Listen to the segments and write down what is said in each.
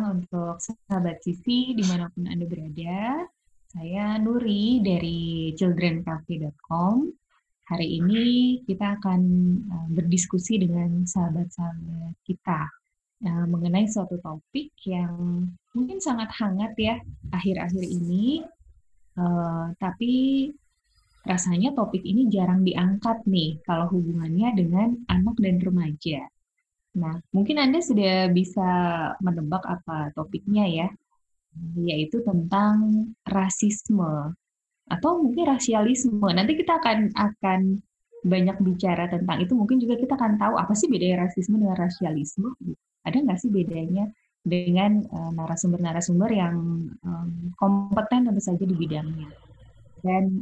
untuk sahabat Sisi dimanapun Anda berada. Saya Nuri dari childrencafe.com. Hari ini kita akan berdiskusi dengan sahabat-sahabat kita mengenai suatu topik yang mungkin sangat hangat ya akhir-akhir ini. Tapi rasanya topik ini jarang diangkat nih kalau hubungannya dengan anak dan remaja. Nah, mungkin Anda sudah bisa menebak apa topiknya ya, yaitu tentang rasisme atau mungkin rasialisme. Nanti kita akan banyak bicara tentang itu. Mungkin juga kita akan tahu apa sih bedanya rasisme dengan rasialisme. Ada nggak sih bedanya dengan narasumber-narasumber yang kompeten tentu saja di bidangnya. Dan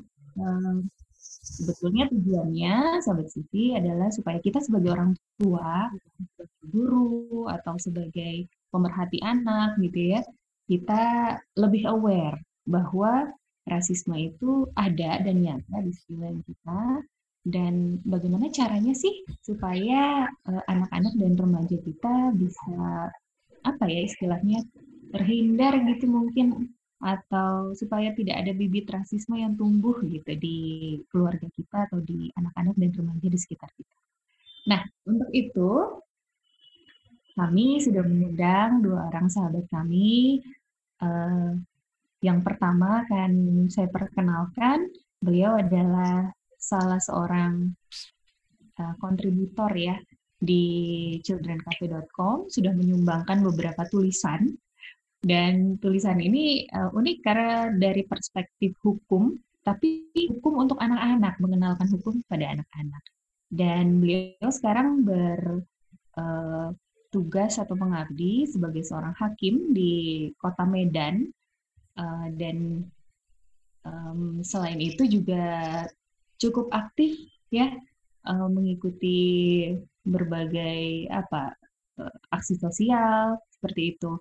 sebetulnya tujuannya, Sahabat Sisi, adalah supaya kita sebagai orang tua, sebagai guru, atau sebagai pemerhati anak gitu ya, kita lebih aware bahwa rasisme itu ada dan nyata di sekeliling kita, dan bagaimana caranya sih supaya anak-anak dan remaja kita bisa, apa ya istilahnya, terhindar gitu mungkin, atau supaya tidak ada bibit rasisme yang tumbuh gitu di keluarga kita atau di anak-anak dan remaja di sekitar kita. Nah, untuk itu kami sudah mengundang dua orang sahabat kami. Yang pertama akan saya perkenalkan, beliau adalah salah seorang kontributor ya di childrencafe.com, sudah menyumbangkan beberapa tulisan. Dan tulisan ini unik karena dari perspektif hukum, tapi hukum untuk anak-anak, mengenalkan hukum kepada anak-anak. Dan beliau sekarang bertugas atau mengabdi sebagai seorang hakim di Kota Medan. Dan selain itu juga cukup aktif ya mengikuti berbagai aksi sosial seperti itu,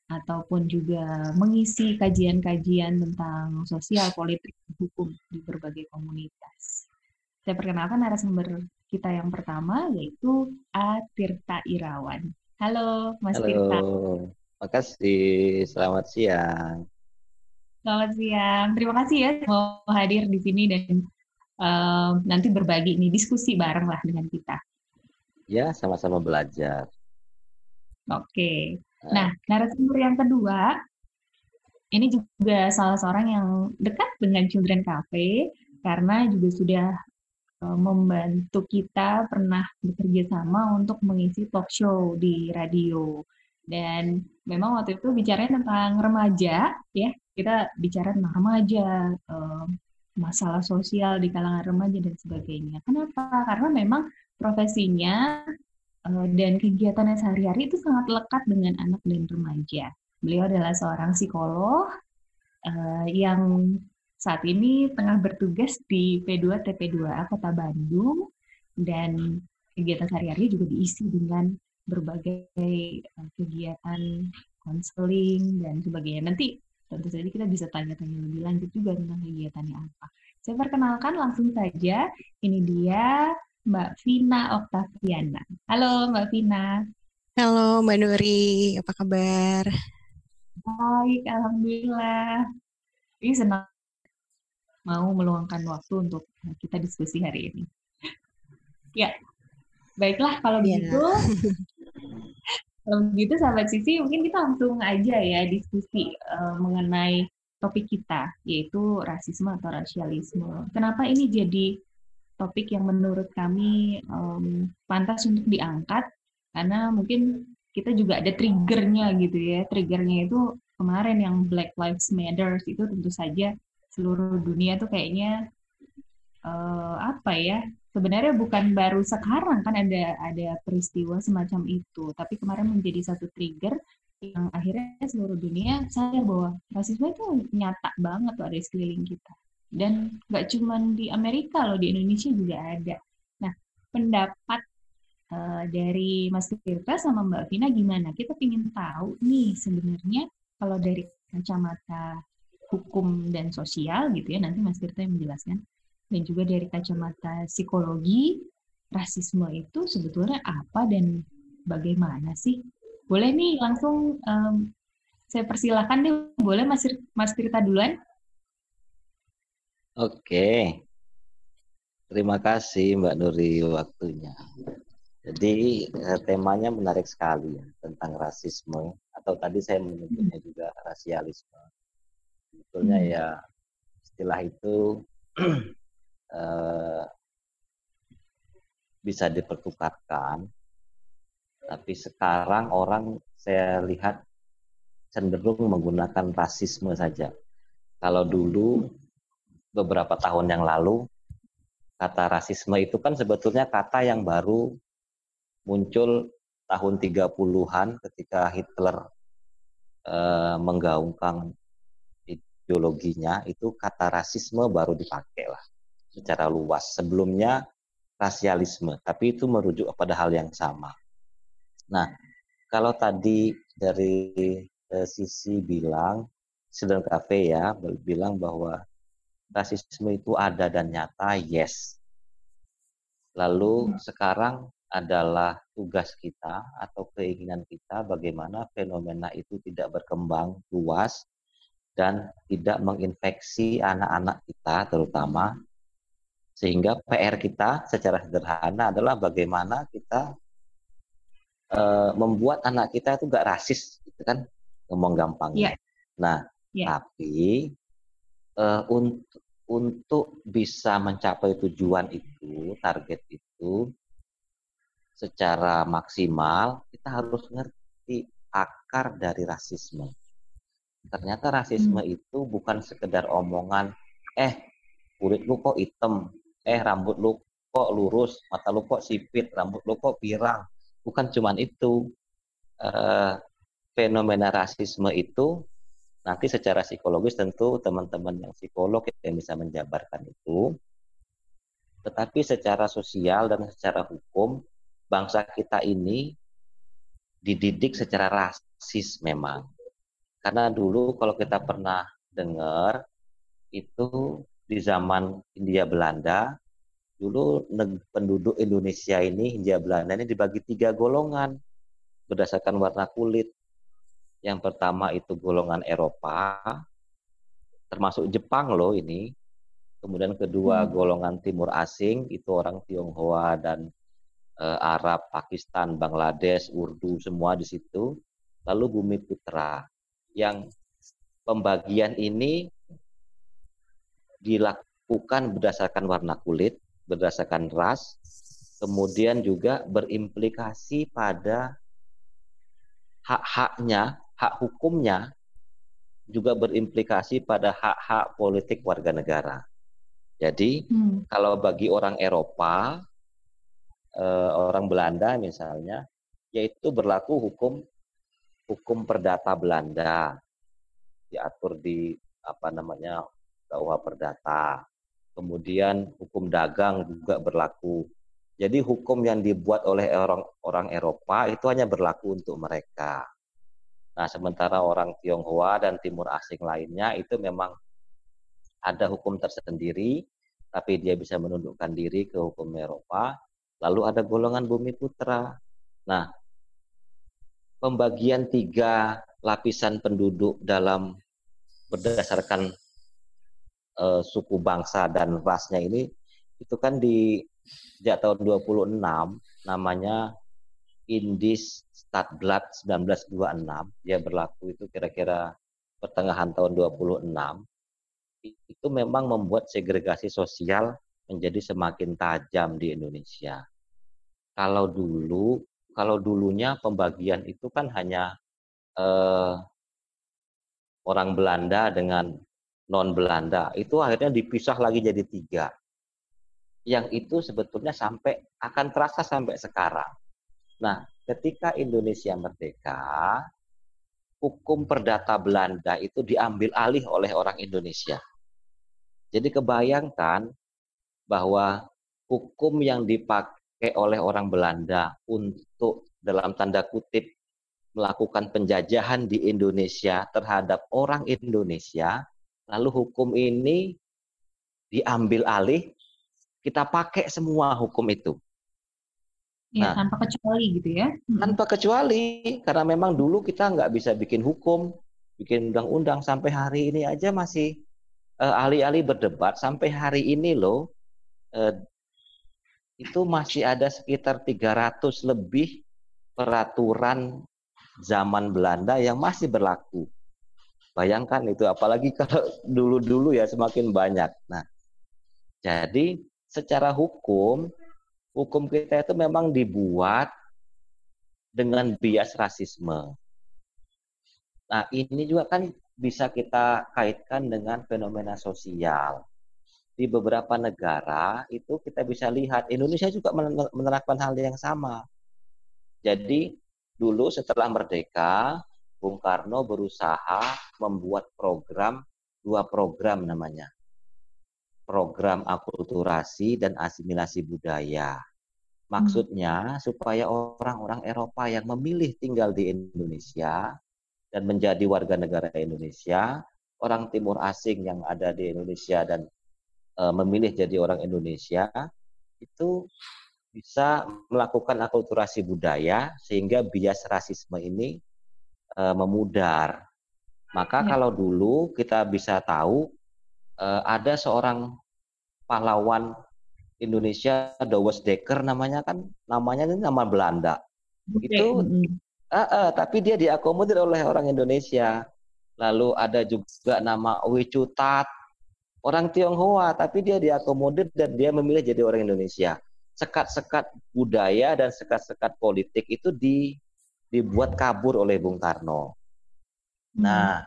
ataupun juga mengisi kajian-kajian tentang sosial, politik, hukum di berbagai komunitas. Saya perkenalkan narasumber kita yang pertama, yaitu A. Tirta Irawan. Halo, Mas Tirta. Halo, makasih. Selamat siang. Selamat siang. Terima kasih ya mau hadir di sini dan nanti berbagi ini diskusi bareng lah dengan kita. Ya, sama-sama belajar. Oke. Nah, narasumber yang kedua, ini juga salah seorang yang dekat dengan Children Cafe, karena juga sudah membantu kita pernah bekerja sama untuk mengisi talk show di radio. Dan memang waktu itu bicaranya tentang remaja, ya. Kita bicara tentang remaja, masalah sosial di kalangan remaja dan sebagainya. Kenapa? Karena memang profesinya dan kegiatannya sehari-hari itu sangat lekat dengan anak dan remaja. Beliau adalah seorang psikolog yang saat ini tengah bertugas di P2 TP2A Kota Bandung, dan kegiatan sehari-hari juga diisi dengan berbagai kegiatan konseling dan sebagainya. Nanti tentu saja kita bisa tanya-tanya lebih lanjut juga tentang kegiatannya apa. Saya perkenalkan langsung saja, ini dia Mbak Vina Oktaviana. Halo Mbak Vina. Halo Mbak Nuri, apa kabar? Baik, Alhamdulillah. Ini senang mau meluangkan waktu untuk kita diskusi hari ini. Ya, baiklah kalau begitu. Kalau begitu sahabat Sisi, mungkin kita langsung aja ya diskusi mengenai topik kita, yaitu rasisme atau rasialisme. Kenapa ini jadi topik yang menurut kami pantas untuk diangkat? Karena mungkin kita juga ada triggernya gitu ya. Triggernya itu kemarin yang Black Lives Matter itu tentu saja seluruh dunia tuh kayaknya sebenarnya bukan baru sekarang kan ada peristiwa semacam itu, tapi kemarin menjadi satu trigger yang akhirnya seluruh dunia sadar bahwa rasisme itu nyata banget tuh ada di sekeliling kita, dan nggak cuma di Amerika loh, di Indonesia juga ada. Nah, pendapat dari Mas Tirta sama Mbak Vina gimana? Kita ingin tahu nih sebenarnya kalau dari kacamata hukum dan sosial gitu ya, nanti Mas Tirta yang menjelaskan, dan juga dari kacamata psikologi, rasisme itu sebetulnya apa dan bagaimana sih? Boleh nih langsung Saya persilahkan nih, boleh Mas Tirta duluan? Oke, terima kasih Mbak Nuri waktunya. Jadi temanya menarik sekali ya, tentang rasisme, atau tadi saya menyebutnya juga rasialisme. Sebetulnya ya istilah itu bisa dipertukarkan, tapi sekarang orang saya lihat cenderung menggunakan rasisme saja. Kalau dulu beberapa tahun yang lalu kata rasisme itu kan sebetulnya kata yang baru muncul tahun 30-an ketika Hitler menggaungkan ideologinya, itu kata rasisme baru dipakai lah secara luas. Sebelumnya rasialisme, tapi itu merujuk pada hal yang sama. Nah, kalau tadi dari sisi bilang, Children Cafe ya, bilang bahwa rasisme itu ada dan nyata, yes. Lalu sekarang adalah tugas kita atau keinginan kita bagaimana fenomena itu tidak berkembang luas dan tidak menginfeksi anak-anak kita terutama, sehingga PR kita secara sederhana adalah bagaimana kita membuat anak kita itu gak rasis, gitu kan, ngomong gampangnya. Nah, tapi untuk bisa mencapai tujuan itu, target itu secara maksimal, kita harus ngerti akar dari rasisme. Ternyata rasisme itu bukan sekedar omongan, kulit lu kok hitam, rambut lu kok lurus, mata lu kok sipit, rambut lu kok pirang. Bukan cuman itu. Fenomena rasisme itu nanti secara psikologis tentu teman-teman yang psikolog yang bisa menjabarkan itu. Tetapi secara sosial dan secara hukum, bangsa kita ini dididik secara rasis memang. Karena dulu kalau kita pernah dengar, itu di zaman Hindia Belanda, dulu penduduk Indonesia ini, Hindia Belanda ini dibagi 3 golongan berdasarkan warna kulit. Yang pertama itu golongan Eropa, termasuk Jepang loh ini. Kemudian kedua golongan timur asing, itu orang Tionghoa dan Arab, Pakistan, Bangladesh, Urdu, semua di situ. Lalu Bumi Putra. Yang pembagian ini dilakukan berdasarkan warna kulit, berdasarkan ras, kemudian juga berimplikasi pada hak-haknya, hak hukumnya, juga berimplikasi pada hak-hak politik warga negara. Jadi kalau bagi orang Eropa, orang Belanda misalnya, yaitu berlaku hukum perdata Belanda, diatur di KUH Perdata. Kemudian hukum dagang juga berlaku. Jadi hukum yang dibuat oleh orang Eropa itu hanya berlaku untuk mereka. Nah, sementara orang Tionghoa dan timur asing lainnya itu memang ada hukum tersendiri, tapi dia bisa menundukkan diri ke hukum Eropa. Lalu ada golongan Bumi Putra. Nah, pembagian 3 lapisan penduduk dalam berdasarkan suku bangsa dan rasnya ini, itu kan sejak tahun 26 namanya Indis Stadblad 1926, dia berlaku itu kira-kira pertengahan tahun 26. Itu memang membuat segregasi sosial menjadi semakin tajam di Indonesia. Kalau dulunya pembagian itu kan hanya orang Belanda dengan non Belanda, itu akhirnya dipisah lagi jadi 3. Yang itu sebetulnya akan terasa sampai sekarang. Nah, ketika Indonesia merdeka, hukum perdata Belanda itu diambil alih oleh orang Indonesia. Jadi kebayangkan bahwa hukum yang dipakai oleh orang Belanda untuk dalam tanda kutip melakukan penjajahan di Indonesia terhadap orang Indonesia, lalu hukum ini diambil alih, kita pakai semua hukum itu. Ya, tanpa kecuali gitu ya? Tanpa kecuali, karena memang dulu kita nggak bisa bikin hukum. bikin undang-undang sampai hari ini aja masih ahli-ahli berdebat sampai hari ini loh, itu masih ada sekitar 300 lebih peraturan zaman Belanda yang masih berlaku. Bayangkan itu, apalagi kalau dulu-dulu ya semakin banyak. Nah, jadi secara hukum kita itu memang dibuat dengan bias rasisme. Nah, ini juga kan bisa kita kaitkan dengan fenomena sosial. Di beberapa negara itu kita bisa lihat, Indonesia juga menerapkan hal yang sama. Jadi dulu setelah merdeka, Bung Karno berusaha membuat dua program namanya. Program akulturasi dan asimilasi budaya. Maksudnya supaya orang-orang Eropa yang memilih tinggal di Indonesia dan menjadi warga negara Indonesia, orang timur asing yang ada di Indonesia dan memilih jadi orang Indonesia, itu bisa melakukan akulturasi budaya sehingga bias rasisme ini memudar. Maka kalau dulu kita bisa tahu ada seorang pahlawan Indonesia, Douwes Dekker namanya ini nama Belanda. Itu tapi dia diakomodir oleh orang Indonesia. Lalu ada juga nama Wicutat, orang Tionghoa, tapi dia diakomodir dan dia memilih jadi orang Indonesia. Sekat-sekat budaya dan sekat-sekat politik itu dibuat kabur oleh Bung Karno. Nah,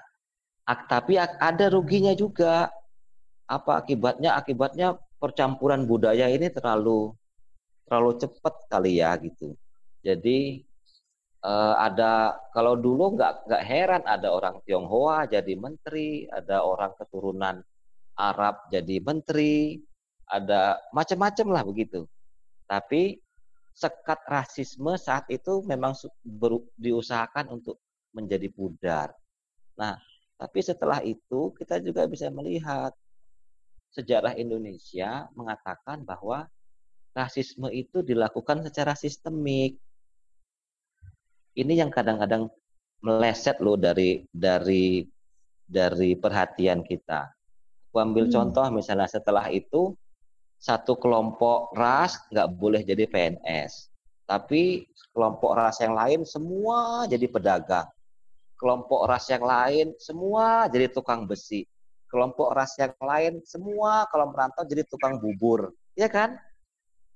tapi ada ruginya juga. Apa akibatnya? Akibatnya percampuran budaya ini terlalu cepat kali ya gitu. Jadi ada, kalau dulu nggak heran ada orang Tionghoa jadi menteri, ada orang keturunan Arab jadi menteri, ada macam-macam lah begitu. Tapi sekat rasisme saat itu memang diusahakan untuk menjadi pudar. Nah, tapi setelah itu kita juga bisa melihat sejarah Indonesia mengatakan bahwa rasisme itu dilakukan secara sistemik. Ini yang kadang-kadang meleset loh dari perhatian kita. Aku ambil contoh misalnya setelah itu satu kelompok ras nggak boleh jadi PNS, tapi kelompok ras yang lain semua jadi pedagang. Kelompok ras yang lain semua jadi tukang besi. Kelompok ras yang lain semua kalau merantau jadi tukang bubur, ya kan?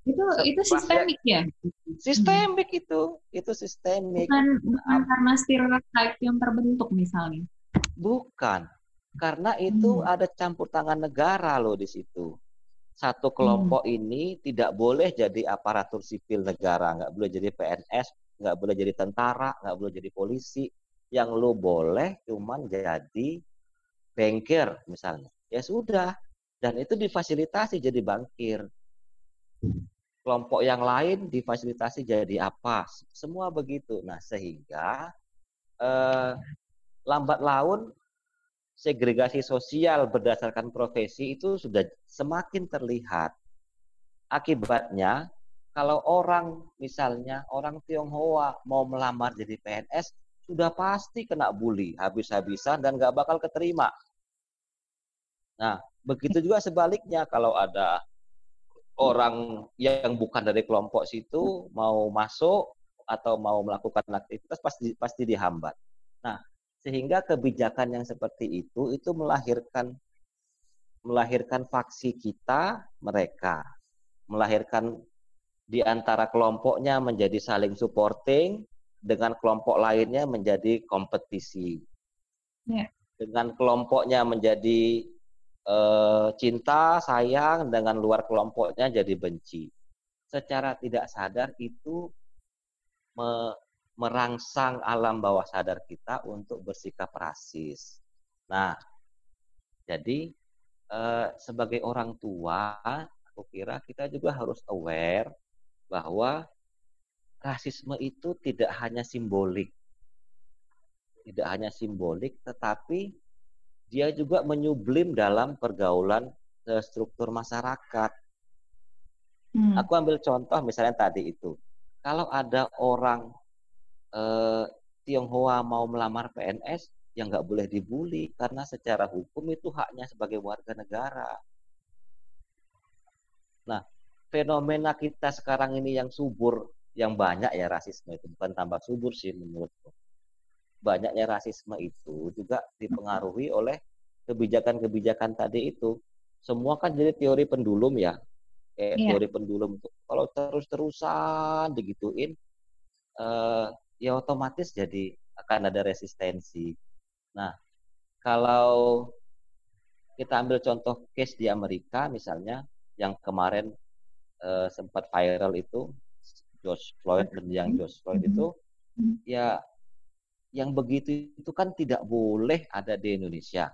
Itu sistemik ya? Sistemik itu sistemik. Bukan karena stereotip yang terbentuk misalnya. Bukan, karena itu ada campur tangan negara loh di situ. Satu kelompok ini tidak boleh jadi aparatur sipil negara, nggak boleh jadi PNS, nggak boleh jadi tentara, nggak boleh jadi polisi. Yang lo boleh cuman jadi bankir misalnya. Ya sudah, dan itu difasilitasi jadi bankir. Kelompok yang lain difasilitasi jadi apa? Semua begitu. Nah, sehingga lambat laun segregasi sosial berdasarkan profesi itu sudah semakin terlihat. Akibatnya, kalau orang misalnya orang Tionghoa mau melamar jadi PNS, sudah pasti kena bully habis-habisan dan nggak bakal keterima. Nah, begitu juga sebaliknya kalau ada orang yang bukan dari kelompok situ mau masuk atau mau melakukan aktivitas pasti dihambat. Nah, sehingga kebijakan yang seperti itu melahirkan faksi kita mereka, melahirkan di antara kelompoknya menjadi saling supporting, dengan kelompok lainnya menjadi kompetisi, dengan kelompoknya menjadi cinta sayang, dengan luar kelompoknya jadi benci. Secara tidak sadar itu merangsang alam bawah sadar kita untuk bersikap rasis. Nah, jadi sebagai orang tua, aku kira kita juga harus aware bahwa rasisme itu tidak hanya simbolik, tetapi dia juga menyublim dalam pergaulan struktur masyarakat. Aku ambil contoh misalnya tadi itu, kalau ada orang Tionghoa mau melamar PNS, yang nggak boleh dibully karena secara hukum itu haknya sebagai warga negara. Nah, fenomena kita sekarang ini yang subur, yang banyak ya rasisme itu, bukan tambah subur sih menurutku. Banyaknya rasisme itu juga dipengaruhi oleh kebijakan-kebijakan tadi itu. Semua kan jadi teori pendulum ya. Iya. Teori pendulum itu kalau terus-terusan digituin, ya otomatis jadi akan ada resistensi. Nah, kalau kita ambil contoh case di Amerika misalnya, yang kemarin sempat viral itu, George Floyd, mendiang George Floyd itu, ya yang begitu itu kan tidak boleh ada di Indonesia.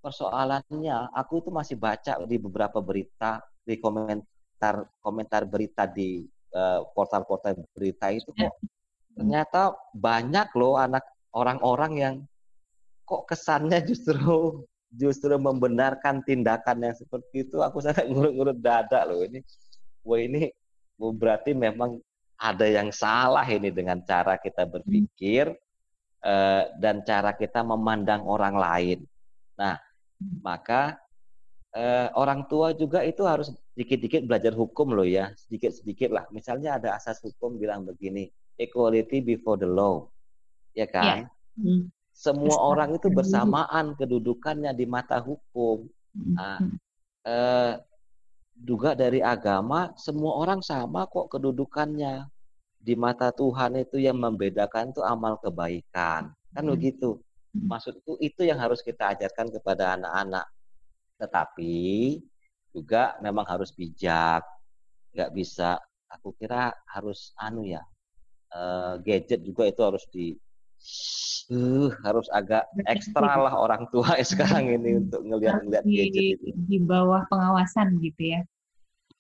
Persoalannya, aku itu masih baca di beberapa berita, di komentar berita di portal-portal berita itu kok ternyata banyak loh orang-orang yang kok kesannya justru membenarkan tindakan yang seperti itu. Aku sangat ngurut-ngurut dada loh ini. Wah ini berarti memang ada yang salah ini dengan cara kita berpikir dan cara kita memandang orang lain. Nah, maka orang tua juga itu harus dikit-dikit belajar hukum loh ya, sedikit-sedikit lah. Misalnya ada asas hukum bilang begini, equality before the law, ya kan? Semua orang itu bersamaan kedudukannya di mata hukum. Nah, juga dari agama, semua orang sama kok kedudukannya. Di mata Tuhan itu yang membedakan itu amal kebaikan. Kan begitu. Maksudku itu yang harus kita ajarkan kepada anak-anak. Tetapi juga memang harus bijak. Nggak bisa, aku kira harus gadget juga itu harus agak ekstra lah orang tua sekarang ini untuk ngelihat gadget itu. Di bawah pengawasan gitu ya?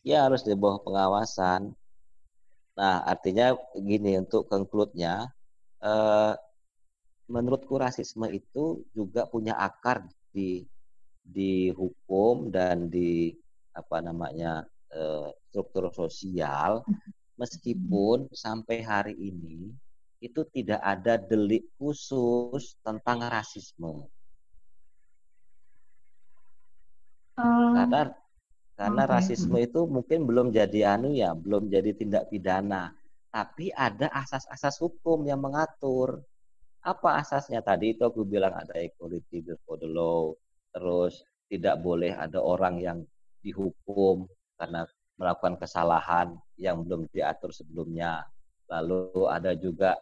Ya harus di bawah pengawasan. Nah artinya gini, untuk conclude-nya, menurutku rasisme itu juga punya akar di hukum dan di struktur sosial, meskipun sampai hari ini itu tidak ada delik khusus tentang rasisme. Karena rasisme itu mungkin belum jadi belum jadi tindak pidana, tapi ada asas-asas hukum yang mengatur. Apa asasnya? Tadi itu aku bilang ada equality before the law, terus tidak boleh ada orang yang dihukum karena melakukan kesalahan yang belum diatur sebelumnya. Lalu ada juga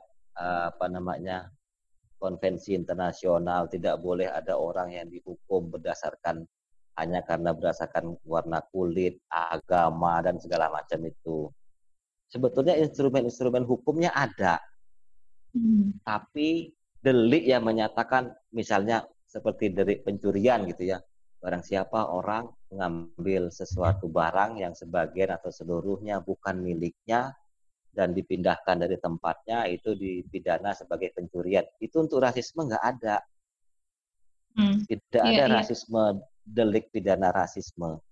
konvensi internasional, tidak boleh ada orang yang dihukum hanya karena berdasarkan warna kulit, agama, dan segala macam itu. Sebetulnya instrumen-instrumen hukumnya ada, tapi delik yang menyatakan, misalnya seperti delik pencurian gitu ya, barang siapa orang mengambil sesuatu barang yang sebagian atau seluruhnya bukan miliknya dan dipindahkan dari tempatnya, itu dipidana sebagai pencurian. Itu untuk rasisme nggak ada. Tidak ada rasisme, delik pidana rasisme.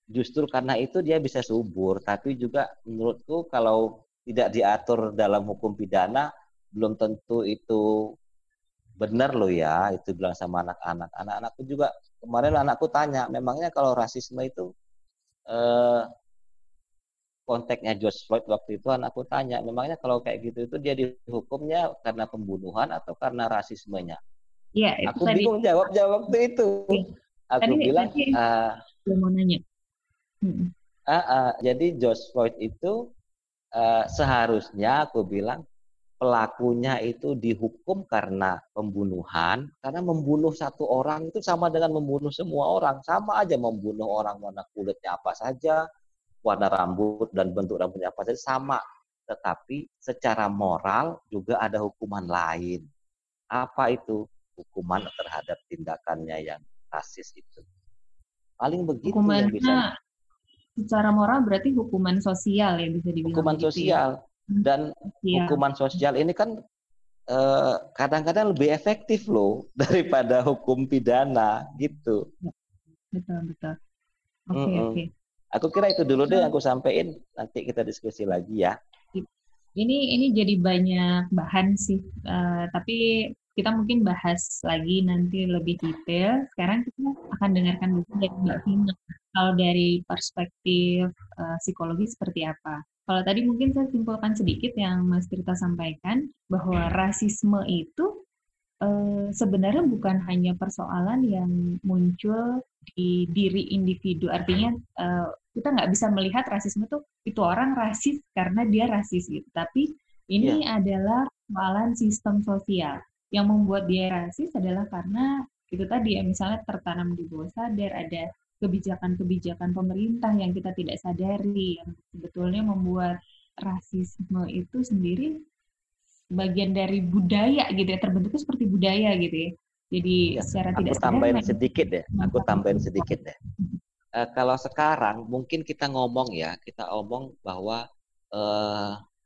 Justru karena itu dia bisa subur, tapi juga menurutku kalau tidak diatur dalam hukum pidana, belum tentu itu benar loh ya. Itu bilang sama anak-anak. Anak-anakku juga, kemarin anakku tanya, memangnya kalau rasisme itu konteksnya George Floyd waktu itu, anakku tanya, memangnya kalau kayak gitu itu dia dihukumnya karena pembunuhan atau karena rasismenya? Ya, aku bingung jawab waktu itu. Aku bilang, mau nanya. Jadi George Floyd itu seharusnya aku bilang pelakunya itu dihukum karena pembunuhan, karena membunuh satu orang itu sama dengan membunuh semua orang, sama aja membunuh orang warna kulitnya apa saja, warna rambut dan bentuk rambutnya apa saja sama. Tetapi secara moral juga ada hukuman lain. Apa itu? Hukuman terhadap tindakannya yang rasis itu. Paling begitu yang bisa. Secara moral berarti hukuman sosial ya, bisa dibilang. Hukuman sosial ya? Dan hukuman sosial ini kan kadang-kadang lebih efektif loh daripada hukum pidana gitu. Betul. Oke. Aku kira itu dulu deh yang aku sampaikan, nanti kita diskusi lagi ya. Ini jadi banyak bahan sih, tapi kita mungkin bahas lagi nanti lebih detail. Sekarang kita akan dengarkan dulu dari Mbak Vina. Kalau dari perspektif psikologi seperti apa? Kalau tadi mungkin saya simpulkan sedikit yang Mas Tirta sampaikan, bahwa rasisme itu sebenarnya bukan hanya persoalan yang muncul di diri individu. Artinya kita nggak bisa melihat rasisme itu orang rasis karena dia rasis gitu. Tapi ini adalah persoalan sistem sosial. Yang membuat dia rasis adalah karena itu tadi ya, misalnya tertanam di bawah sadar, ada kebijakan-kebijakan pemerintah yang kita tidak sadari, yang sebetulnya membuat rasisme itu sendiri bagian dari budaya gitu ya, terbentuknya seperti budaya gitu ya. Jadi secara tidak sadar. Aku tambahin sedikit deh. Kalau sekarang mungkin kita ngomong bahwa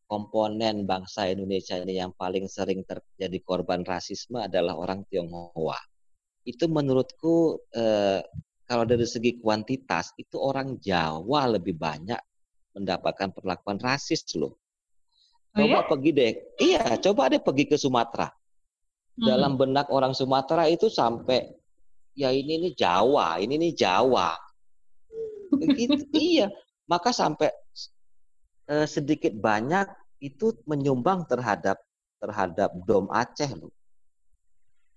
komponen bangsa Indonesia ini yang paling sering terjadi korban rasisme adalah orang Tionghoa. Itu menurutku kalau dari segi kuantitas itu orang Jawa lebih banyak mendapatkan perlakuan rasis loh. Coba pergi ke Sumatera. Dalam benak orang Sumatera itu sampai ya ini Jawa. Begitu, iya. Maka sampai sedikit banyak itu menyumbang terhadap Dom Aceh loh.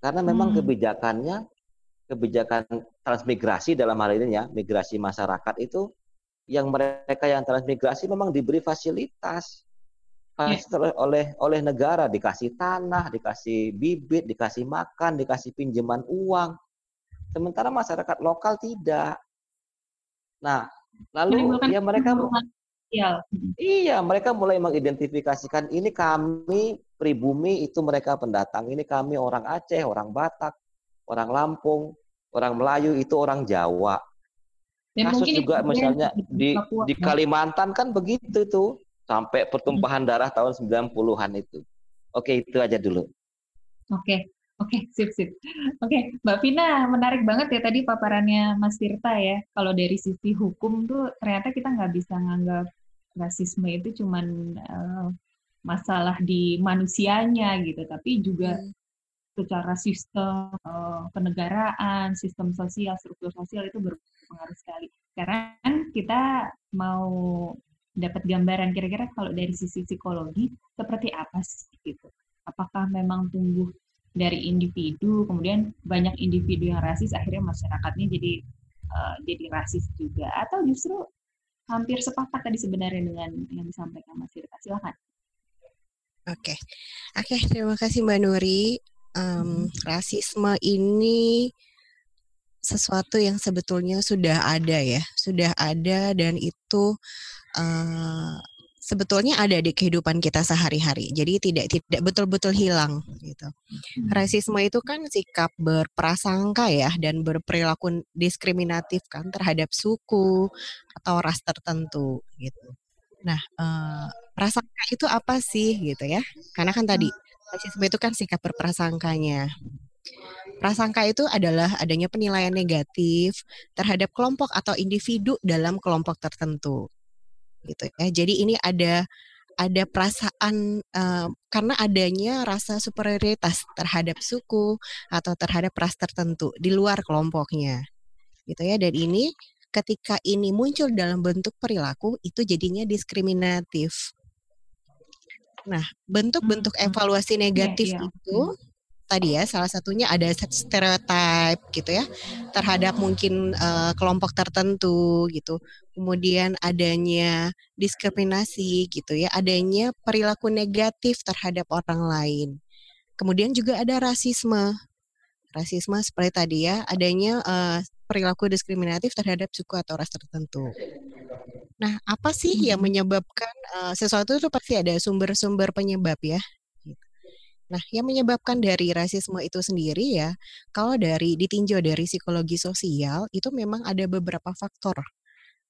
Karena memang kebijakan transmigrasi dalam hal ini ya, migrasi masyarakat itu yang mereka yang transmigrasi memang diberi fasilitas oleh negara, dikasih tanah, dikasih bibit, dikasih makan, dikasih pinjaman uang. Sementara masyarakat lokal tidak. Nah, lalu ya mereka mulai mengidentifikasikan ini kami pribumi, itu mereka pendatang, ini kami orang Aceh, orang Batak, orang Lampung, orang Melayu, itu orang Jawa. Kasus juga misalnya di Kalimantan kan begitu tuh. Sampai pertumpahan darah tahun 90-an itu. Oke, itu aja dulu. Oke, sip. Oke, Mbak Vina, menarik banget ya tadi paparannya Mas Tirta ya. Kalau dari sisi hukum tuh ternyata kita nggak bisa nganggap rasisme itu cuman masalah di manusianya gitu, tapi juga secara sistem kenegaraan, sistem sosial, struktur sosial itu berpengaruh sekali. Sekarang kita mau dapat gambaran kira-kira kalau dari sisi psikologi seperti apa sih gitu. Apakah memang tumbuh dari individu, kemudian banyak individu yang rasis, akhirnya masyarakatnya jadi rasis juga, atau justru hampir sepakat tadi sebenarnya dengan yang disampaikan Mas Tirta. Silakan. Oke, terima kasih Mbak Nuri. Rasisme ini sesuatu yang sebetulnya sudah ada dan itu sebetulnya ada di kehidupan kita sehari-hari. Jadi tidak betul-betul hilang gitu. Rasisme itu kan sikap berprasangka ya dan berperilaku diskriminatif kan terhadap suku atau ras tertentu gitu. Nah, prasangka itu apa sih gitu ya? Karena kan tadi rasisme itu kan sikap berprasangkanya. Prasangka itu adalah adanya penilaian negatif terhadap kelompok atau individu dalam kelompok tertentu, gitu ya. Jadi ini ada perasaan karena adanya rasa superioritas terhadap suku atau terhadap ras tertentu di luar kelompoknya, gitu ya. Dan ini ketika ini muncul dalam bentuk perilaku itu jadinya diskriminatif. Nah, bentuk-bentuk evaluasi negatif itu tadi ya salah satunya ada stereotip gitu ya terhadap mungkin kelompok tertentu gitu. Kemudian adanya diskriminasi gitu ya, adanya perilaku negatif terhadap orang lain. Kemudian juga ada rasisme. Rasisme seperti tadi ya, adanya perilaku diskriminatif terhadap suku atau ras tertentu. Nah, apa sih yang menyebabkan sesuatu itu pasti ada sumber-sumber penyebab ya. Nah, yang menyebabkan dari rasisme itu sendiri ya, kalau ditinjau dari psikologi sosial, itu memang ada beberapa faktor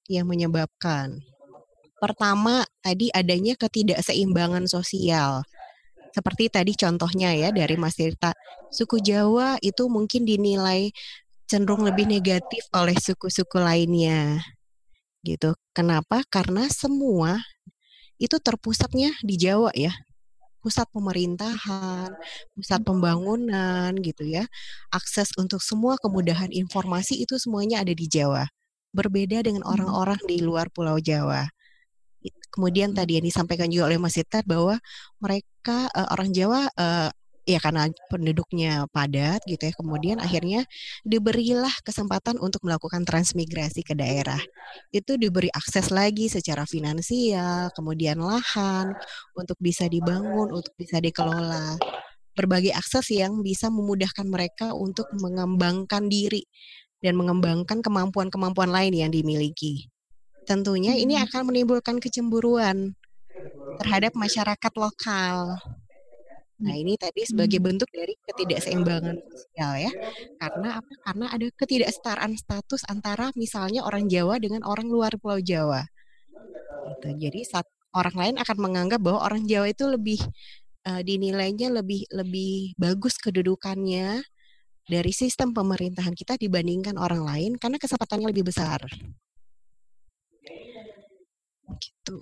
yang menyebabkan. Pertama, tadi adanya ketidakseimbangan sosial. Seperti tadi contohnya ya dari Mas Tirta, suku Jawa itu mungkin dinilai cenderung lebih negatif oleh suku-suku lainnya. Gitu. Kenapa? Karena semua itu terpusatnya di Jawa ya. pusat pemerintahan, pusat pembangunan gitu ya. Akses untuk semua kemudahan informasi itu semuanya ada di Jawa. Berbeda dengan orang-orang di luar Pulau Jawa. Kemudian tadi yang disampaikan juga oleh Mas Tirta bahwa mereka orang Jawa ya karena penduduknya padat gitu ya, kemudian akhirnya diberilah kesempatan untuk melakukan transmigrasi ke daerah. Itu diberi akses lagi secara finansial, kemudian lahan untuk bisa dibangun, untuk bisa dikelola. Berbagai akses yang bisa memudahkan mereka untuk mengembangkan diri dan mengembangkan kemampuan-kemampuan lain yang dimiliki. Tentunya ini akan menimbulkan kecemburuan terhadap masyarakat lokal. Nah, ini tadi sebagai bentuk dari ketidakseimbangan sosial ya. Karena apa? Karena ada ketidaksetaraan status antara misalnya orang Jawa dengan orang luar Pulau Jawa. Gitu. Jadi orang lain akan menganggap bahwa orang Jawa itu lebih dinilainya lebih bagus kedudukannya dari sistem pemerintahan kita dibandingkan orang lain karena kesempatannya lebih besar. Gitu.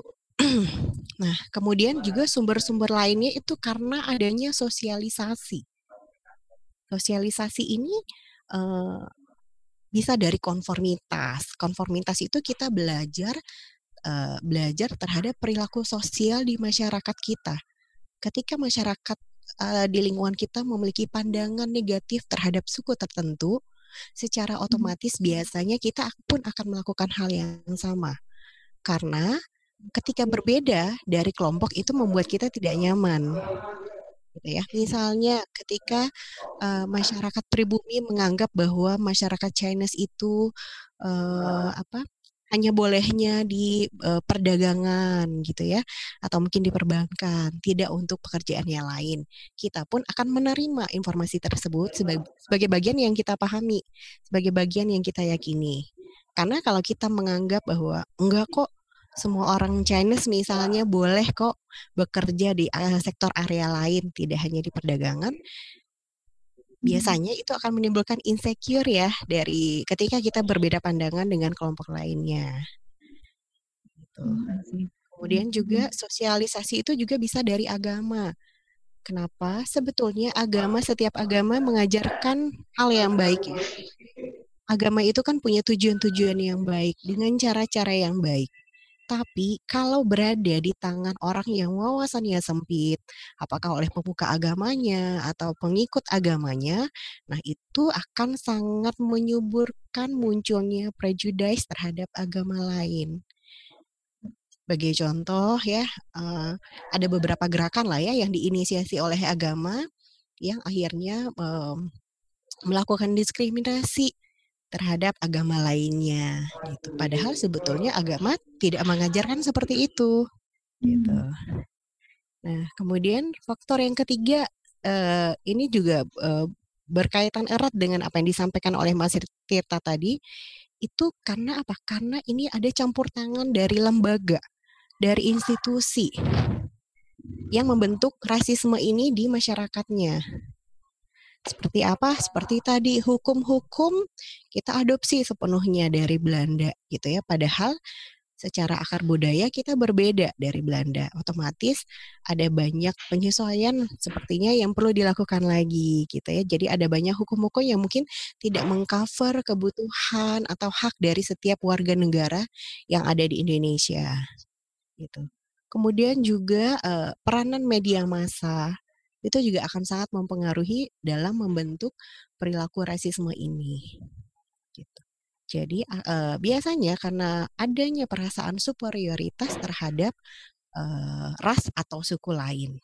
Nah, kemudian juga sumber-sumber lainnya itu karena adanya sosialisasi. Sosialisasi ini bisa dari konformitas. Konformitas itu kita belajar terhadap perilaku sosial di masyarakat kita. Ketika masyarakat di lingkungan kita memiliki pandangan negatif terhadap suku tertentu, secara otomatis biasanya kita pun akan melakukan hal yang sama. Karena ketika berbeda dari kelompok itu membuat kita tidak nyaman. Gitu ya. Misalnya ketika masyarakat pribumi menganggap bahwa masyarakat Chinese itu hanya bolehnya di perdagangan gitu ya, atau mungkin di perbankan, tidak untuk pekerjaan yang lain. Kita pun akan menerima informasi tersebut sebagai bagian yang kita pahami, sebagai bagian yang kita yakini. Karena kalau kita menganggap bahwa enggak kok, semua orang Chinese misalnya boleh kok bekerja di sektor area lain, tidak hanya di perdagangan, biasanya itu akan menimbulkan insecure ya dari ketika kita berbeda pandangan dengan kelompok lainnya. Gitu. Kemudian juga sosialisasi itu juga bisa dari agama. Kenapa? Sebetulnya setiap agama mengajarkan hal yang baik ya. Agama itu kan punya tujuan-tujuan yang baik dengan cara-cara yang baik. Tapi kalau berada di tangan orang yang wawasannya sempit, apakah oleh pemuka agamanya atau pengikut agamanya, nah itu akan sangat menyuburkan munculnya prejudice terhadap agama lain. Sebagai contoh ya, ada beberapa gerakan lah ya yang diinisiasi oleh agama yang akhirnya melakukan diskriminasi terhadap agama lainnya gitu. Padahal sebetulnya agama tidak mengajarkan seperti itu gitu. Nah, kemudian faktor yang ketiga ini juga berkaitan erat dengan apa yang disampaikan oleh Mas Tirta tadi. Itu karena apa? Karena ini ada campur tangan dari lembaga, dari institusi yang membentuk rasisme ini di masyarakatnya. Seperti apa? Seperti tadi hukum-hukum kita adopsi sepenuhnya dari Belanda gitu ya. Padahal secara akar budaya kita berbeda dari Belanda. Otomatis ada banyak penyesuaian sepertinya yang perlu dilakukan lagi gitu ya. Jadi ada banyak hukum-hukum yang mungkin tidak mengcover kebutuhan atau hak dari setiap warga negara yang ada di Indonesia gitu. Kemudian juga peranan media massa itu juga akan sangat mempengaruhi dalam membentuk perilaku rasisme ini. Gitu. Jadi biasanya karena adanya perasaan superioritas terhadap ras atau suku lain,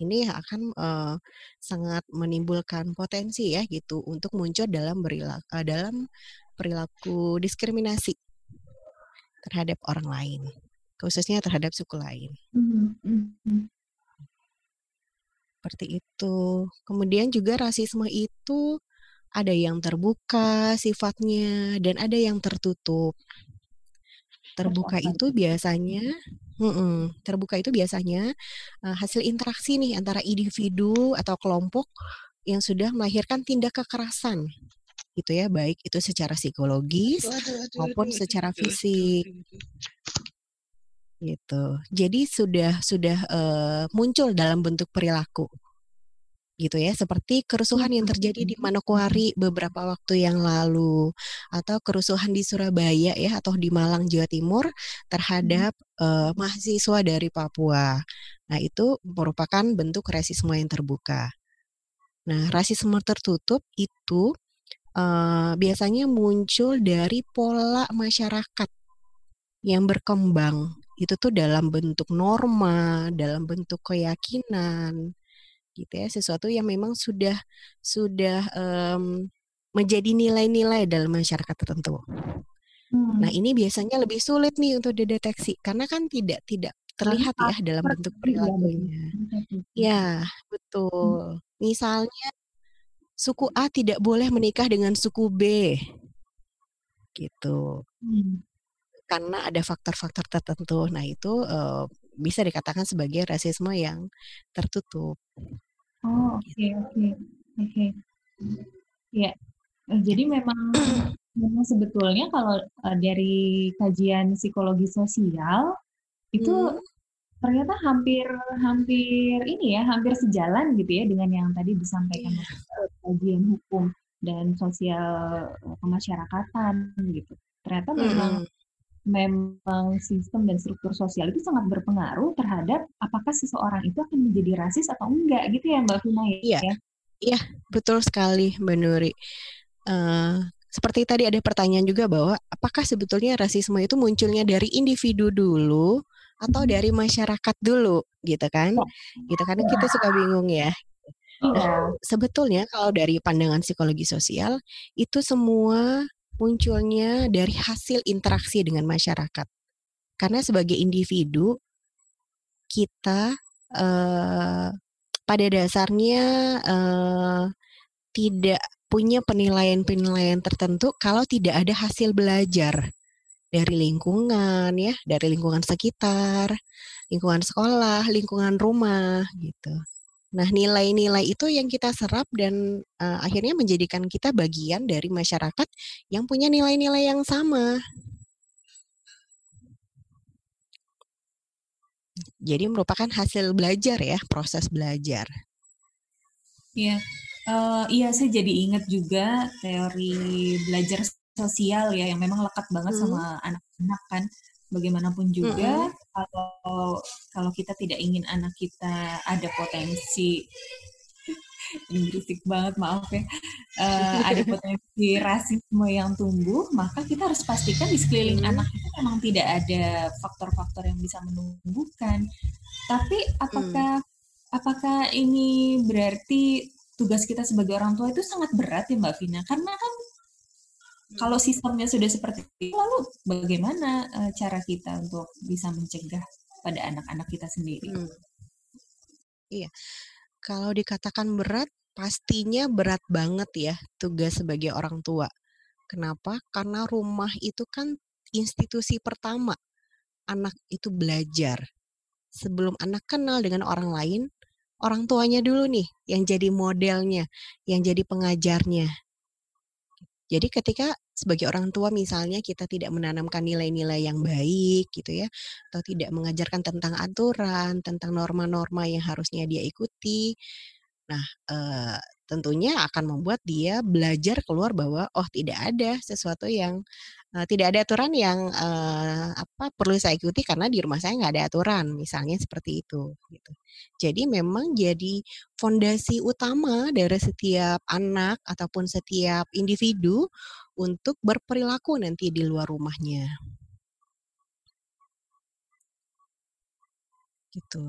ini akan sangat menimbulkan potensi ya gitu untuk muncul dalam perilaku diskriminasi terhadap orang lain, khususnya terhadap suku lain. Seperti itu. Kemudian juga rasisme itu ada yang terbuka sifatnya dan ada yang tertutup. Terbuka itu biasanya hasil interaksi nih antara individu atau kelompok yang sudah melahirkan tindak kekerasan. Gitu ya, baik itu secara psikologis maupun secara fisik. gitu. Jadi sudah muncul dalam bentuk perilaku gitu ya, seperti kerusuhan yang terjadi di Manokwari beberapa waktu yang lalu, atau kerusuhan di Surabaya ya, atau di Malang Jawa Timur terhadap mahasiswa dari Papua. Nah, itu merupakan bentuk rasisme yang terbuka. Nah, rasisme tertutup itu biasanya muncul dari pola masyarakat yang berkembang. Itu tuh dalam bentuk norma, dalam bentuk keyakinan, gitu ya, sesuatu yang memang sudah menjadi nilai-nilai dalam masyarakat tertentu. Nah, ini biasanya lebih sulit nih untuk dideteksi karena kan tidak terlihat ya dalam bentuk perilakunya. Ya, betul. Misalnya suku A tidak boleh menikah dengan suku B, gitu. Karena ada faktor-faktor tertentu. Nah, itu bisa dikatakan sebagai rasisme yang tertutup. Oh, oke. Ya, jadi memang sebetulnya kalau dari kajian psikologi sosial itu ternyata hampir ini ya, hampir sejalan gitu ya dengan yang tadi disampaikan kajian hukum dan sosial kemasyarakatan gitu. Ternyata memang sistem dan struktur sosial itu sangat berpengaruh terhadap apakah seseorang itu akan menjadi rasis atau enggak gitu ya Mbak Vina ya? Iya, betul sekali Mbak Nuri. Seperti tadi ada pertanyaan juga bahwa apakah sebetulnya rasisme itu munculnya dari individu dulu atau dari masyarakat dulu, gitu kan? Gitu, karena kita suka bingung ya. Nah, sebetulnya kalau dari pandangan psikologi sosial itu semua munculnya dari hasil interaksi dengan masyarakat. Karena sebagai individu kita pada dasarnya tidak punya penilaian-penilaian tertentu kalau tidak ada hasil belajar dari lingkungan ya, dari lingkungan sekitar, lingkungan sekolah, lingkungan rumah gitu. Nah, nilai-nilai itu yang kita serap dan akhirnya menjadikan kita bagian dari masyarakat yang punya nilai-nilai yang sama. Jadi merupakan hasil belajar ya, proses belajar. Iya, iya saya jadi ingat juga teori belajar sosial ya yang memang lekat banget sama anak-anak kan. Bagaimanapun juga kalau kita tidak ingin anak kita ada potensi ini berisik banget maaf ya, ada potensi rasisme yang tumbuh, maka kita harus pastikan di sekeliling anak itu memang tidak ada faktor-faktor yang bisa menumbuhkan. Tapi apakah ini berarti tugas kita sebagai orang tua itu sangat berat ya Mbak Vina? Karena kan kalau sistemnya sudah seperti itu, lalu bagaimana cara kita untuk bisa mencegah pada anak-anak kita sendiri? Iya, kalau dikatakan berat, pastinya berat banget ya tugas sebagai orang tua. Kenapa? Karena rumah itu kan institusi pertama anak itu belajar. Sebelum anak kenal dengan orang lain, orang tuanya dulu nih yang jadi modelnya, yang jadi pengajarnya. Jadi ketika sebagai orang tua misalnya kita tidak menanamkan nilai-nilai yang baik gitu ya, atau tidak mengajarkan tentang aturan, tentang norma-norma yang harusnya dia ikuti, nah tentunya akan membuat dia belajar keluar bahwa oh tidak ada sesuatu yang tidak ada aturan yang perlu saya ikuti karena di rumah saya nggak ada aturan, misalnya seperti itu. Gitu. Jadi memang jadi fondasi utama dari setiap anak ataupun setiap individu untuk berperilaku nanti di luar rumahnya. Gitu.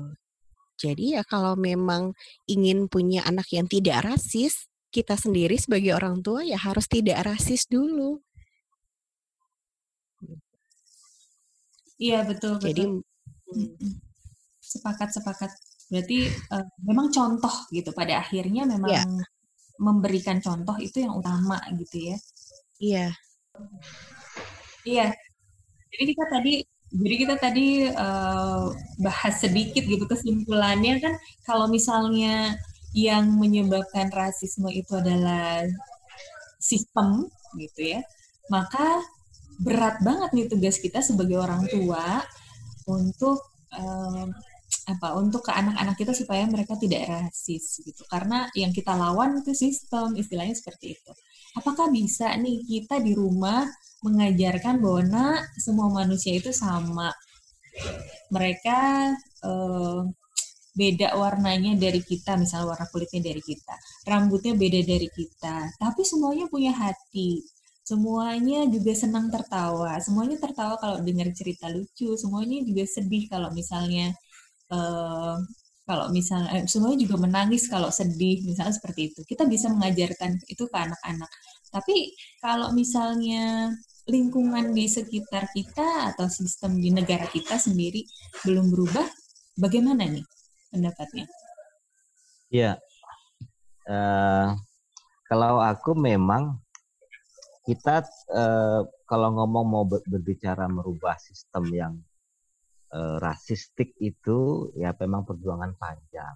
Jadi ya kalau memang ingin punya anak yang tidak rasis, kita sendiri sebagai orang tua ya harus tidak rasis dulu. Iya betul. Jadi sepakat. Berarti memang contoh gitu. Pada akhirnya memang memberikan contoh itu yang utama gitu ya. Iya. Iya. Jadi kita tadi bahas sedikit gitu kesimpulannya kan kalau misalnya yang menyebabkan rasisme itu adalah sistem gitu ya, maka berat banget nih tugas kita sebagai orang tua untuk untuk ke anak-anak kita supaya mereka tidak rasis gitu. Karena yang kita lawan itu sistem, istilahnya seperti itu. Apakah bisa nih kita di rumah mengajarkan bahwa semua manusia itu sama. Mereka beda warnanya dari kita, misalnya warna kulitnya dari kita, rambutnya beda dari kita, tapi semuanya punya hati. Semuanya juga senang tertawa. Semuanya tertawa kalau dengar cerita lucu. Semuanya juga sedih kalau misalnya semuanya juga menangis kalau sedih, misalnya seperti itu. Kita bisa mengajarkan itu ke anak-anak. Tapi kalau misalnya lingkungan di sekitar kita atau sistem di negara kita sendiri belum berubah, bagaimana nih pendapatnya? Ya, kalau aku memang kita kalau ngomong mau berbicara merubah sistem yang rasistik itu ya memang perjuangan panjang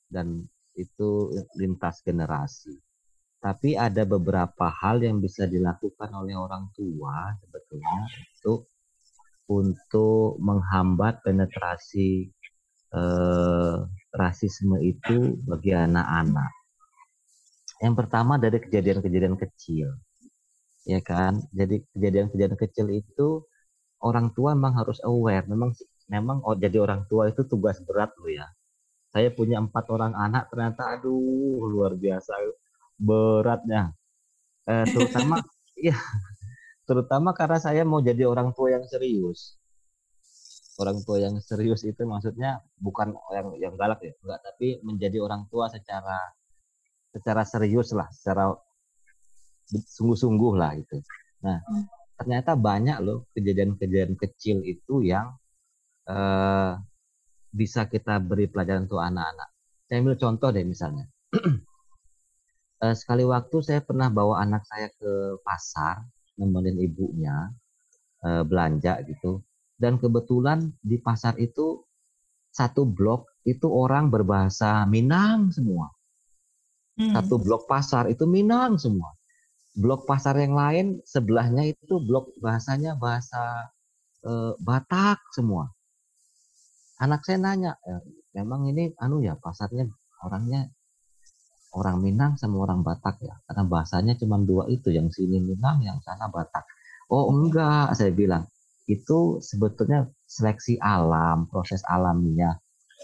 dan itu lintas generasi. Tapi ada beberapa hal yang bisa dilakukan oleh orang tua sebetulnya untuk menghambat penetrasi rasisme itu bagi anak-anak. Yang pertama dari kejadian-kejadian kecil, ya kan? Jadi kejadian-kejadian kecil itu orang tua memang harus aware. Memang jadi orang tua itu tugas berat loh ya. Saya punya 4 orang anak, ternyata aduh luar biasa beratnya. Terutama ya, terutama karena saya mau jadi orang tua yang serius. Orang tua yang serius itu maksudnya bukan yang galak ya, enggak, tapi menjadi orang tua secara serius lah, secara sungguh-sungguh lah itu. Nah, ternyata banyak loh kejadian-kejadian kecil itu yang bisa kita beri pelajaran untuk anak-anak. Saya ambil contoh deh misalnya. Sekali waktu saya pernah bawa anak saya ke pasar, nemenin ibunya belanja gitu. Dan kebetulan di pasar itu satu blok itu orang berbahasa Minang semua. Satu blok pasar itu Minang semua. Blok pasar yang lain sebelahnya itu blok bahasanya bahasa Batak semua. Anak saya nanya, memang ini pasarnya orangnya orang Minang sama orang Batak ya? Karena bahasanya cuma 2 itu, yang sini Minang, yang sana Batak. Oh enggak, saya bilang. Itu sebetulnya seleksi alam, proses alamiah.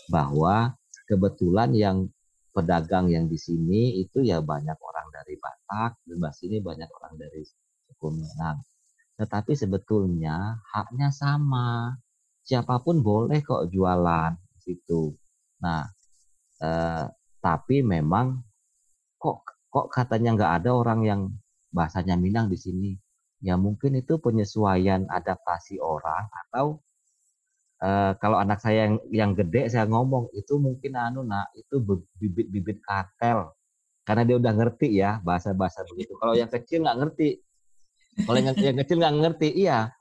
Bahwa kebetulan yang pedagang yang di sini itu ya banyak orang dari Batak, dan di sini banyak orang dari suku Minang. Tetapi sebetulnya haknya sama. Siapapun boleh kok jualan di situ. Nah, tapi memang kok katanya nggak ada orang yang bahasanya Minang di sini. Ya mungkin itu penyesuaian adaptasi orang, atau kalau anak saya yang gede saya ngomong itu mungkin itu bibit-bibit kartel karena dia udah ngerti ya bahasa-bahasa begitu. Kalau yang kecil nggak ngerti. Kalau yang kecil nggak ngerti, iya.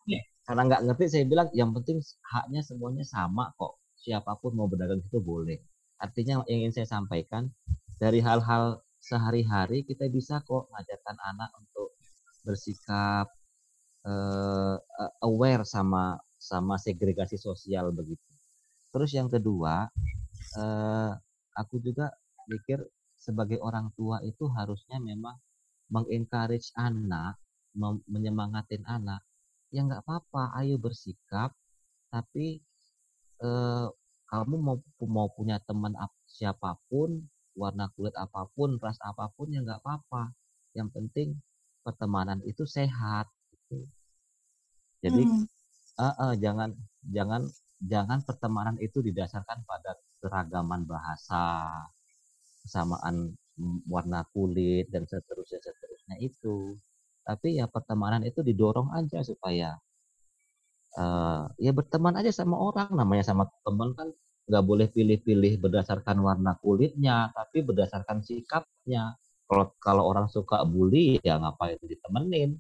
Karena nggak ngerti saya bilang yang penting haknya semuanya sama kok. Siapapun mau berdagang itu boleh. Artinya yang ingin saya sampaikan dari hal-hal sehari-hari kita bisa kok mengajarkan anak untuk bersikap aware sama segregasi sosial begitu. Terus yang kedua, aku juga pikir sebagai orang tua itu harusnya memang mengencourage anak, menyemangatin anak. Ya nggak apa-apa, ayo bersikap, tapi kamu mau punya teman siapapun, warna kulit apapun, ras apapun, ya nggak apa-apa. Yang penting pertemanan itu sehat. Gitu. Jadi jangan pertemanan itu didasarkan pada keragaman bahasa, kesamaan warna kulit dan seterusnya itu. Tapi ya pertemanan itu didorong aja supaya ya berteman aja sama orang, namanya sama teman kan nggak boleh pilih-pilih berdasarkan warna kulitnya, tapi berdasarkan sikapnya. Kalau orang suka bully ya ngapain ditemenin?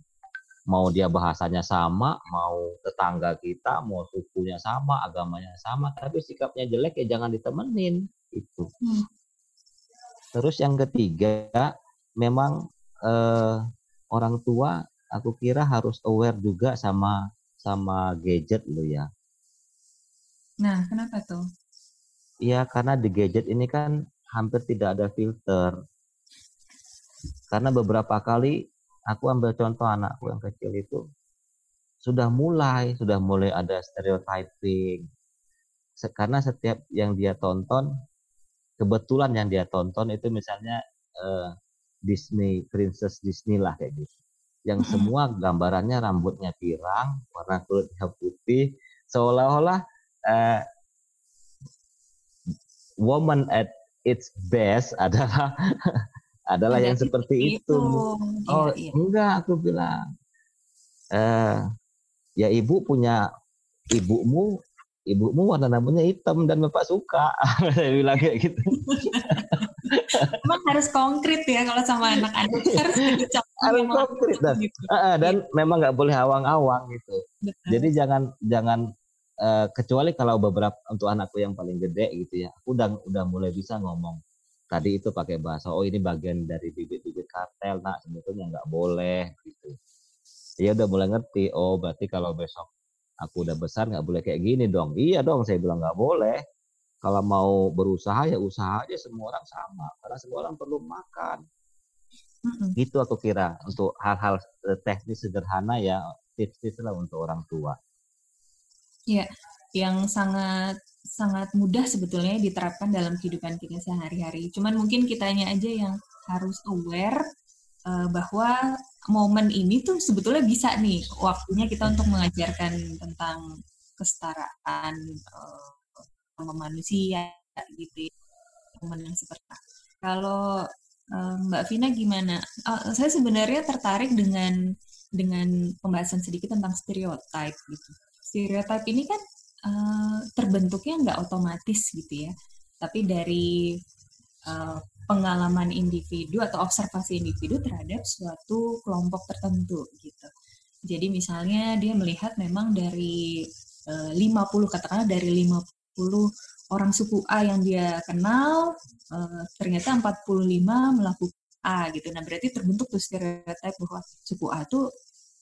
Mau dia bahasanya sama, mau tetangga kita, mau sukunya sama, agamanya sama, tapi sikapnya jelek ya jangan ditemenin itu. Terus yang ketiga, memang orang tua aku kira harus aware juga sama gadget lo ya. Nah, kenapa tuh? Iya, karena di gadget ini kan hampir tidak ada filter. Karena beberapa kali aku ambil contoh anakku yang kecil itu sudah mulai ada stereotyping. Karena setiap yang dia tonton, kebetulan yang dia tonton itu misalnya Disney, Princess Disney lah kayak gitu. Yang semua gambarannya rambutnya pirang, warna kulitnya putih, seolah-olah woman at its best adalah yang seperti itu. Oh, iya. enggak, aku bilang. Ya ibumu warna rambutnya hitam dan bapak suka. Saya bilang kayak gitu. Emang harus konkret ya kalau sama anak-anak, harus harus konkret dan memang nggak boleh awang-awang gitu. Betul. Jadi jangan kecuali kalau beberapa untuk anakku yang paling gede gitu ya, aku udah mulai bisa ngomong. Tadi itu pakai bahasa, oh ini bagian dari bibit-bibit kartel, nak sebetulnya nggak boleh gitu. Dia udah mulai ngerti, oh berarti kalau besok aku udah besar nggak boleh kayak gini dong. Iya dong, saya bilang nggak boleh. Kalau mau berusaha ya usaha aja, semua orang sama, karena semua orang perlu makan. Gitu aku kira untuk hal-hal teknis sederhana ya, tips-tips lah untuk orang tua. Ya, yang sangat mudah sebetulnya diterapkan dalam kehidupan kita sehari-hari. Cuman mungkin kitanya aja yang harus aware bahwa momen ini tuh sebetulnya bisa nih waktunya kita untuk mengajarkan tentang kesetaraan sama manusia gitu ya. Momen yang seperti itu. Kalau Mbak Vina gimana? Saya sebenarnya tertarik dengan pembahasan sedikit tentang stereotype gitu. Stereotype ini kan terbentuknya nggak otomatis gitu ya, tapi dari pengalaman individu atau observasi individu terhadap suatu kelompok tertentu gitu. Jadi misalnya dia melihat memang dari 50, katakanlah dari 50 orang suku A yang dia kenal, ternyata 45 melakukan A gitu. Nah berarti terbentuk tuh stereotip bahwa suku A tuh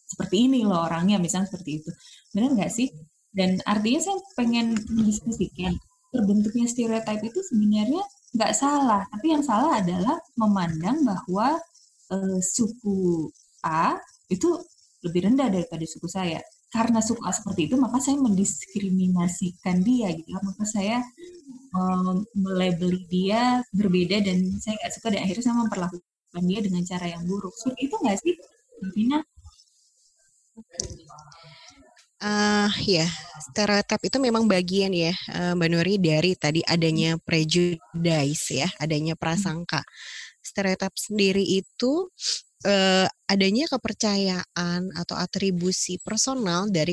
seperti ini loh orangnya, misalnya seperti itu. Benar nggak sih? Dan artinya saya pengen mendiskusikan terbentuknya stereotip itu sebenarnya nggak salah, tapi yang salah adalah memandang bahwa suku A itu lebih rendah daripada suku saya. Karena suku A seperti itu, maka saya mendiskriminasikan dia gitu. Maka saya melabeli dia berbeda dan saya nggak suka, dan akhirnya saya memperlakukan dia dengan cara yang buruk. Seperti itu nggak sih, Vina? Ya, stereotip itu memang bagian ya, Mbak Nuri, dari tadi adanya prejudice ya, adanya prasangka. Stereotip sendiri itu adanya kepercayaan atau atribusi personal dari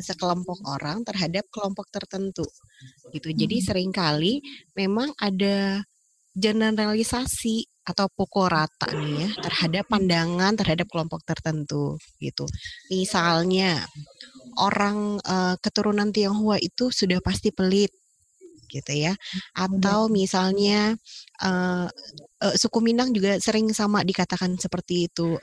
sekelompok orang terhadap kelompok tertentu gitu. Jadi seringkali memang ada generalisasi atau pukul rata nih ya terhadap pandangan terhadap kelompok tertentu gitu. Misalnya orang keturunan Tionghoa itu sudah pasti pelit gitu ya. Atau misalnya suku Minang juga sering sama dikatakan seperti itu,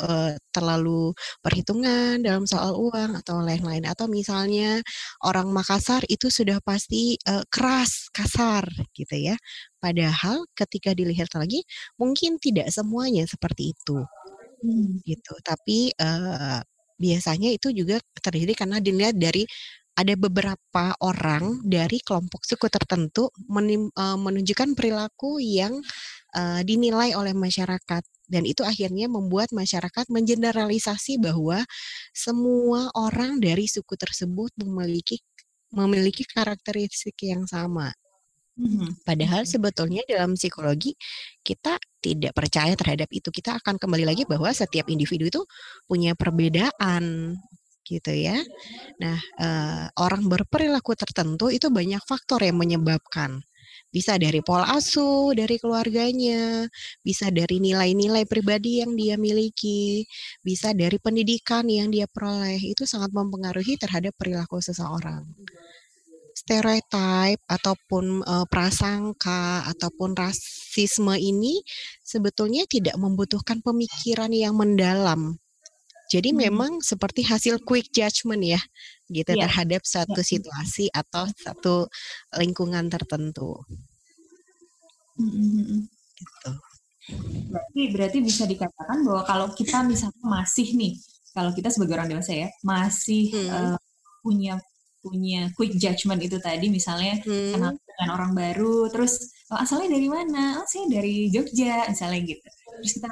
terlalu perhitungan dalam soal uang atau lain-lain. Atau misalnya orang Makassar itu sudah pasti keras, kasar gitu ya. Padahal ketika dilihat lagi mungkin tidak semuanya seperti itu. Gitu. Tapi biasanya itu juga terjadi karena dilihat dari ada beberapa orang dari kelompok suku tertentu menunjukkan perilaku yang dinilai oleh masyarakat, dan itu akhirnya membuat masyarakat mengeneralisasi bahwa semua orang dari suku tersebut memiliki karakteristik yang sama. Padahal sebetulnya dalam psikologi kita tidak percaya terhadap itu. Kita akan kembali lagi bahwa setiap individu itu punya perbedaan gitu ya. Nah, orang berperilaku tertentu itu banyak faktor yang menyebabkan. Bisa dari pola asuh, dari keluarganya, bisa dari nilai-nilai pribadi yang dia miliki, bisa dari pendidikan yang dia peroleh. Itu sangat mempengaruhi terhadap perilaku seseorang. Stereotip ataupun prasangka ataupun rasisme ini sebetulnya tidak membutuhkan pemikiran yang mendalam. Jadi memang seperti hasil quick judgment ya. gitu terhadap satu situasi atau satu lingkungan tertentu. Gitu. Berarti bisa dikatakan bahwa kalau kita misalnya masih nih, kalau kita sebagai orang dewasa ya, masih punya quick judgment itu tadi, misalnya kenal dengan orang baru, terus asalnya dari mana? Oh, saya dari Jogja, misalnya gitu. Terus kita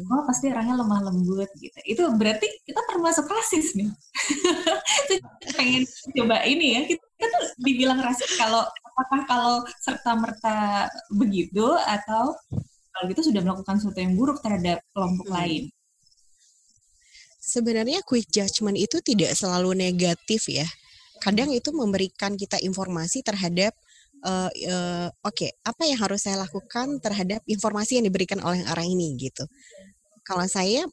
oh pasti orangnya lemah lembut gitu. Itu berarti kita termasuk rasis nih. Pengen coba ini ya, kita tuh dibilang rasis apakah kalau serta-merta begitu, atau kalau gitu sudah melakukan sesuatu yang buruk terhadap kelompok lain. Sebenarnya quick judgment itu tidak selalu negatif ya. Kadang itu memberikan kita informasi terhadap apa yang harus saya lakukan terhadap informasi yang diberikan oleh orang ini gitu. Kalau saya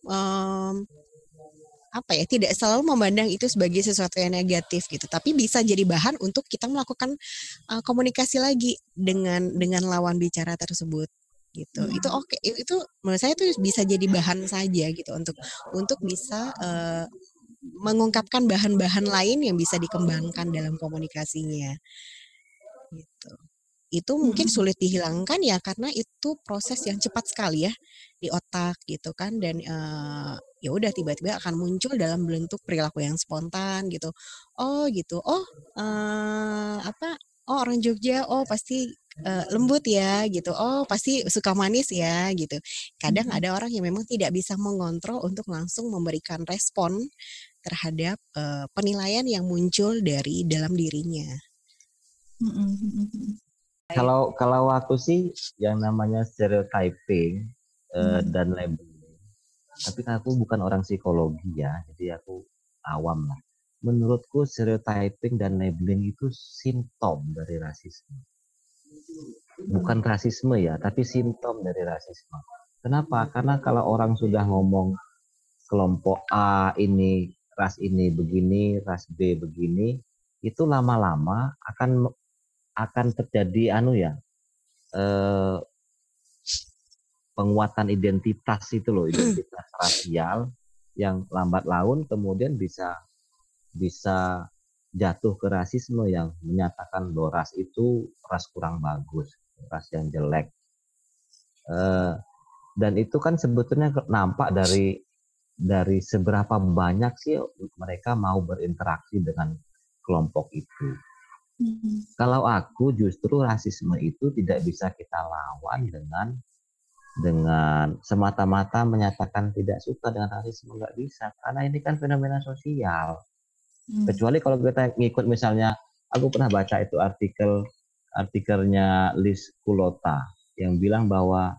tidak selalu memandang itu sebagai sesuatu yang negatif gitu, tapi bisa jadi bahan untuk kita melakukan komunikasi lagi dengan lawan bicara tersebut gitu. Itu itu menurut saya itu bisa jadi bahan saja gitu untuk bisa mengungkapkan bahan-bahan lain yang bisa dikembangkan dalam komunikasinya gitu. Itu mungkin sulit dihilangkan ya karena itu proses yang cepat sekali ya di otak gitu kan, dan ya udah tiba-tiba akan muncul dalam bentuk perilaku yang spontan gitu. Oh gitu. Orang Jogja, pasti lembut ya gitu. Oh pasti suka manis ya gitu. Kadang ada orang yang memang tidak bisa mengontrol untuk langsung memberikan respon terhadap penilaian yang muncul dari dalam dirinya. Kalau aku sih yang namanya stereotyping dan labeling. Tapi aku bukan orang psikologi ya, jadi aku awam lah. Menurutku stereotyping dan labeling itu simptom dari rasisme. Bukan rasisme ya, tapi simptom dari rasisme. Kenapa? Karena kalau orang sudah ngomong kelompok A ini, ras ini begini, ras B begini, itu lama-lama akan terjadi penguatan identitas itu loh, identitas rasial yang lambat laun kemudian bisa jatuh ke rasisme yang menyatakan bahwa ras itu ras kurang bagus, ras yang jelek. Dan itu kan sebetulnya nampak dari seberapa banyak sih mereka mau berinteraksi dengan kelompok itu. Kalau aku justru rasisme itu tidak bisa kita lawan dengan semata-mata menyatakan tidak suka dengan rasisme, nggak bisa, karena ini kan fenomena sosial. Kecuali kalau kita ngikut, misalnya aku pernah baca itu artikelnya Liz Kulota yang bilang bahwa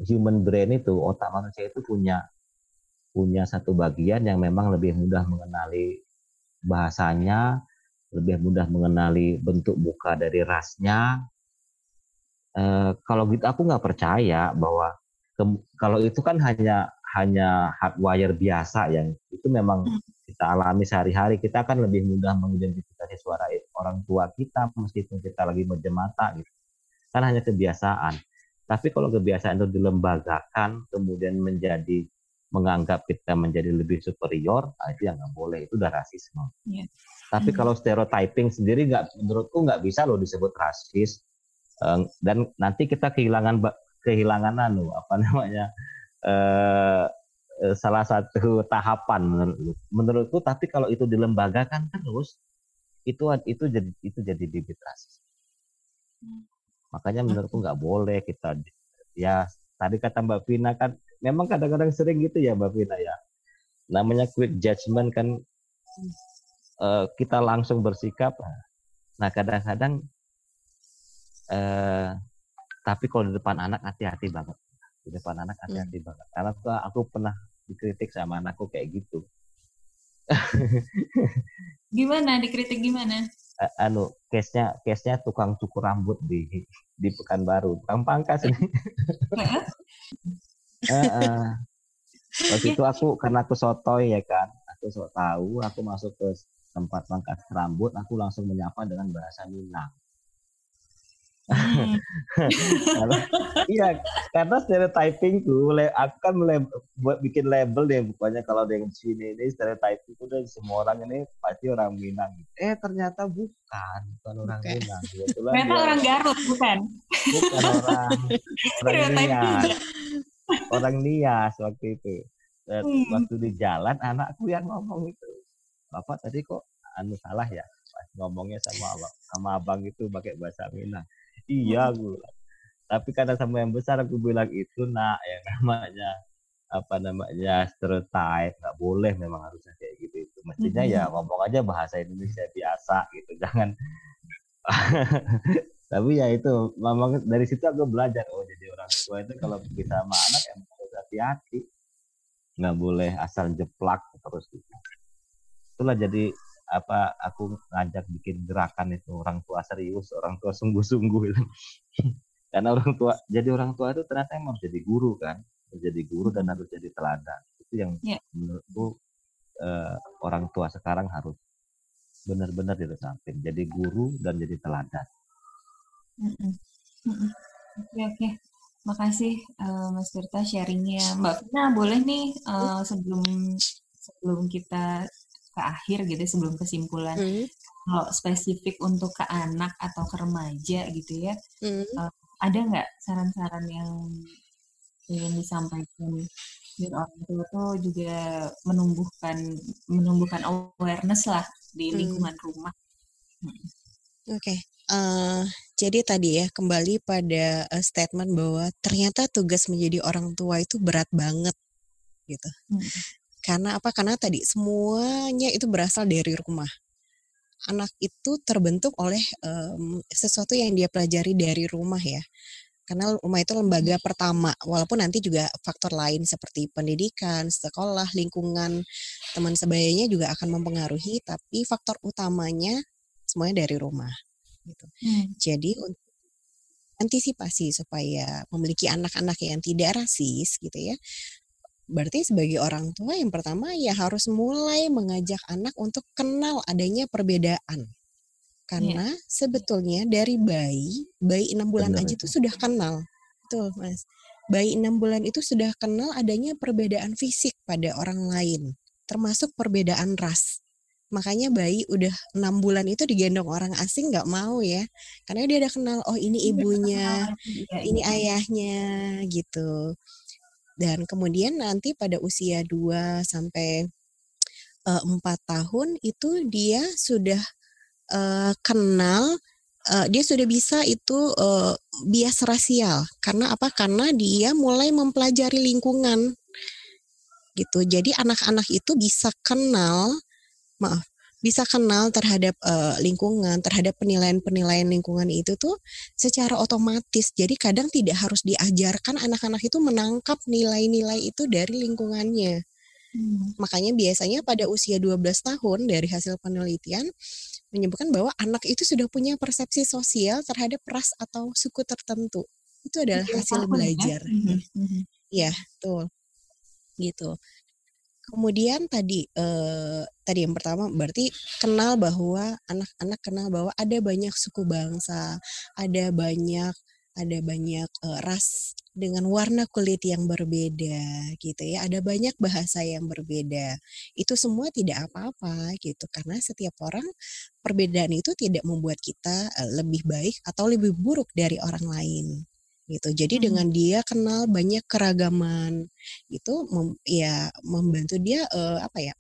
human brain itu, otak manusia itu punya satu bagian yang memang lebih mudah mengenali bahasanya, lebih mudah mengenali bentuk muka dari rasnya. Kalau gitu aku nggak percaya bahwa kalau itu kan hanya hardwire biasa yang itu memang kita alami sehari-hari. Kita akan lebih mudah mengidentifikasi suara orang tua kita meskipun kita lagi menjem mata gitu. Kan hanya kebiasaan. Tapi kalau kebiasaan itu dilembagakan kemudian menganggap kita menjadi lebih superior, itu yang nggak boleh, itu udah rasisme. Tapi kalau stereotyping sendiri menurutku nggak bisa loh disebut rasis. Dan nanti kita kehilangan salah satu tahapan menurutku. Tapi kalau itu dilembagakan terus, itu jadi bibit rasis. Makanya menurutku nggak boleh kita, ya tadi kata Mbak Vina kan, memang kadang-kadang sering gitu ya Mbak Vina ya, namanya quick judgment kan, kita langsung bersikap. Nah kadang-kadang tapi kalau di depan anak hati-hati banget. Karena aku pernah dikritik sama anakku kayak gitu. Gimana dikritik gimana? Case-nya tukang cukur rambut di Pekanbaru, tukang pangkas ini. Waktu itu karena aku sotoy ya kan, aku sok tahu, aku masuk ke tempat pangkas rambut, aku langsung menyapa dengan bahasa Minang. Karena iya, karena stereotypingku, aku kan mulai buat bikin label deh, pokoknya kalau ada yang sini ini stereotypingku dan semua orang ini pasti orang Minang. Ternyata bukan orang Bukan. Minang. Kebetulan Ternyata dia orang Garut, bukan? bukan orang Stereotype Nias, juga. orang Nias waktu itu. Dan Hmm. waktu di jalan anakku yang ngomong itu, Bapak tadi kok salah ya? Pas ngomongnya sama abang itu pakai bahasa Minang. Iya, gue. Tapi karena sama yang besar aku bilang itu nak yang namanya stereotype, nggak boleh, memang harusnya kayak gitu itu. Mestinya ya ngomong aja bahasa Indonesia biasa gitu, jangan. Tapi ya itu memang dari situ aku belajar, jadi orang tua itu kalau bisa sama anak ya harus hati-hati, nggak boleh asal jeplak terus gitu. Itulah jadi aku ngajak bikin gerakan itu, orang tua serius, orang tua sungguh-sungguh itu. Karena jadi orang tua itu ternyata emang harus jadi guru kan, harus jadi guru dan harus jadi teladan. Itu yang menurutku orang tua sekarang harus benar-benar diresapi, jadi guru dan jadi teladan. Oke. Makasih Mas Tirta sharingnya. Mbak Vina boleh nih sebelum kita ke akhir gitu, sebelum kesimpulan, kalau spesifik untuk ke anak atau ke remaja gitu ya, ada nggak saran-saran yang ingin disampaikan biar orang tua tuh juga menumbuhkan awareness lah di lingkungan rumah? Oke. Jadi tadi ya kembali pada statement bahwa ternyata tugas menjadi orang tua itu berat banget gitu. Karena apa? Karena tadi semuanya itu berasal dari rumah. Anak itu terbentuk oleh sesuatu yang dia pelajari dari rumah ya. Karena rumah itu lembaga pertama, walaupun nanti juga faktor lain seperti pendidikan, sekolah, lingkungan, teman sebayanya juga akan mempengaruhi, tapi faktor utamanya semuanya dari rumah. Gitu. Jadi untuk antisipasi supaya memiliki anak-anak yang tidak rasis gitu ya, berarti sebagai orang tua yang pertama ya harus mulai mengajak anak untuk kenal adanya perbedaan. Karena sebetulnya dari bayi 6 bulan aja tuh sudah kenal. Betul, Mas. Bayi 6 bulan itu sudah kenal adanya perbedaan fisik pada orang lain, termasuk perbedaan ras. Makanya bayi udah 6 bulan itu digendong orang asing nggak mau ya. Karena dia udah kenal, oh ini ibunya, ini ayahnya gitu. Dan kemudian nanti pada usia 2 sampai 4 tahun itu dia sudah kenal, dia sudah bisa itu bias rasial. Karena apa? Karena dia mulai mempelajari lingkungan gitu. Jadi anak-anak itu bisa kenal terhadap lingkungan, terhadap penilaian-penilaian lingkungan itu tuh secara otomatis. Jadi kadang tidak harus diajarkan anak-anak itu menangkap nilai-nilai itu dari lingkungannya. Makanya biasanya pada usia 12 tahun dari hasil penelitian menyebutkan bahwa anak itu sudah punya persepsi sosial terhadap ras atau suku tertentu. Itu adalah hasil belajar. Ya, betul. Gitu. Kemudian tadi yang pertama berarti kenal bahwa anak-anak kenal bahwa ada banyak suku bangsa, ada banyak ras dengan warna kulit yang berbeda gitu ya, ada banyak bahasa yang berbeda. Itu semua tidak apa-apa gitu, karena setiap orang perbedaan itu tidak membuat kita lebih baik atau lebih buruk dari orang lain gitu. Jadi dengan dia kenal banyak keragaman itu membantu dia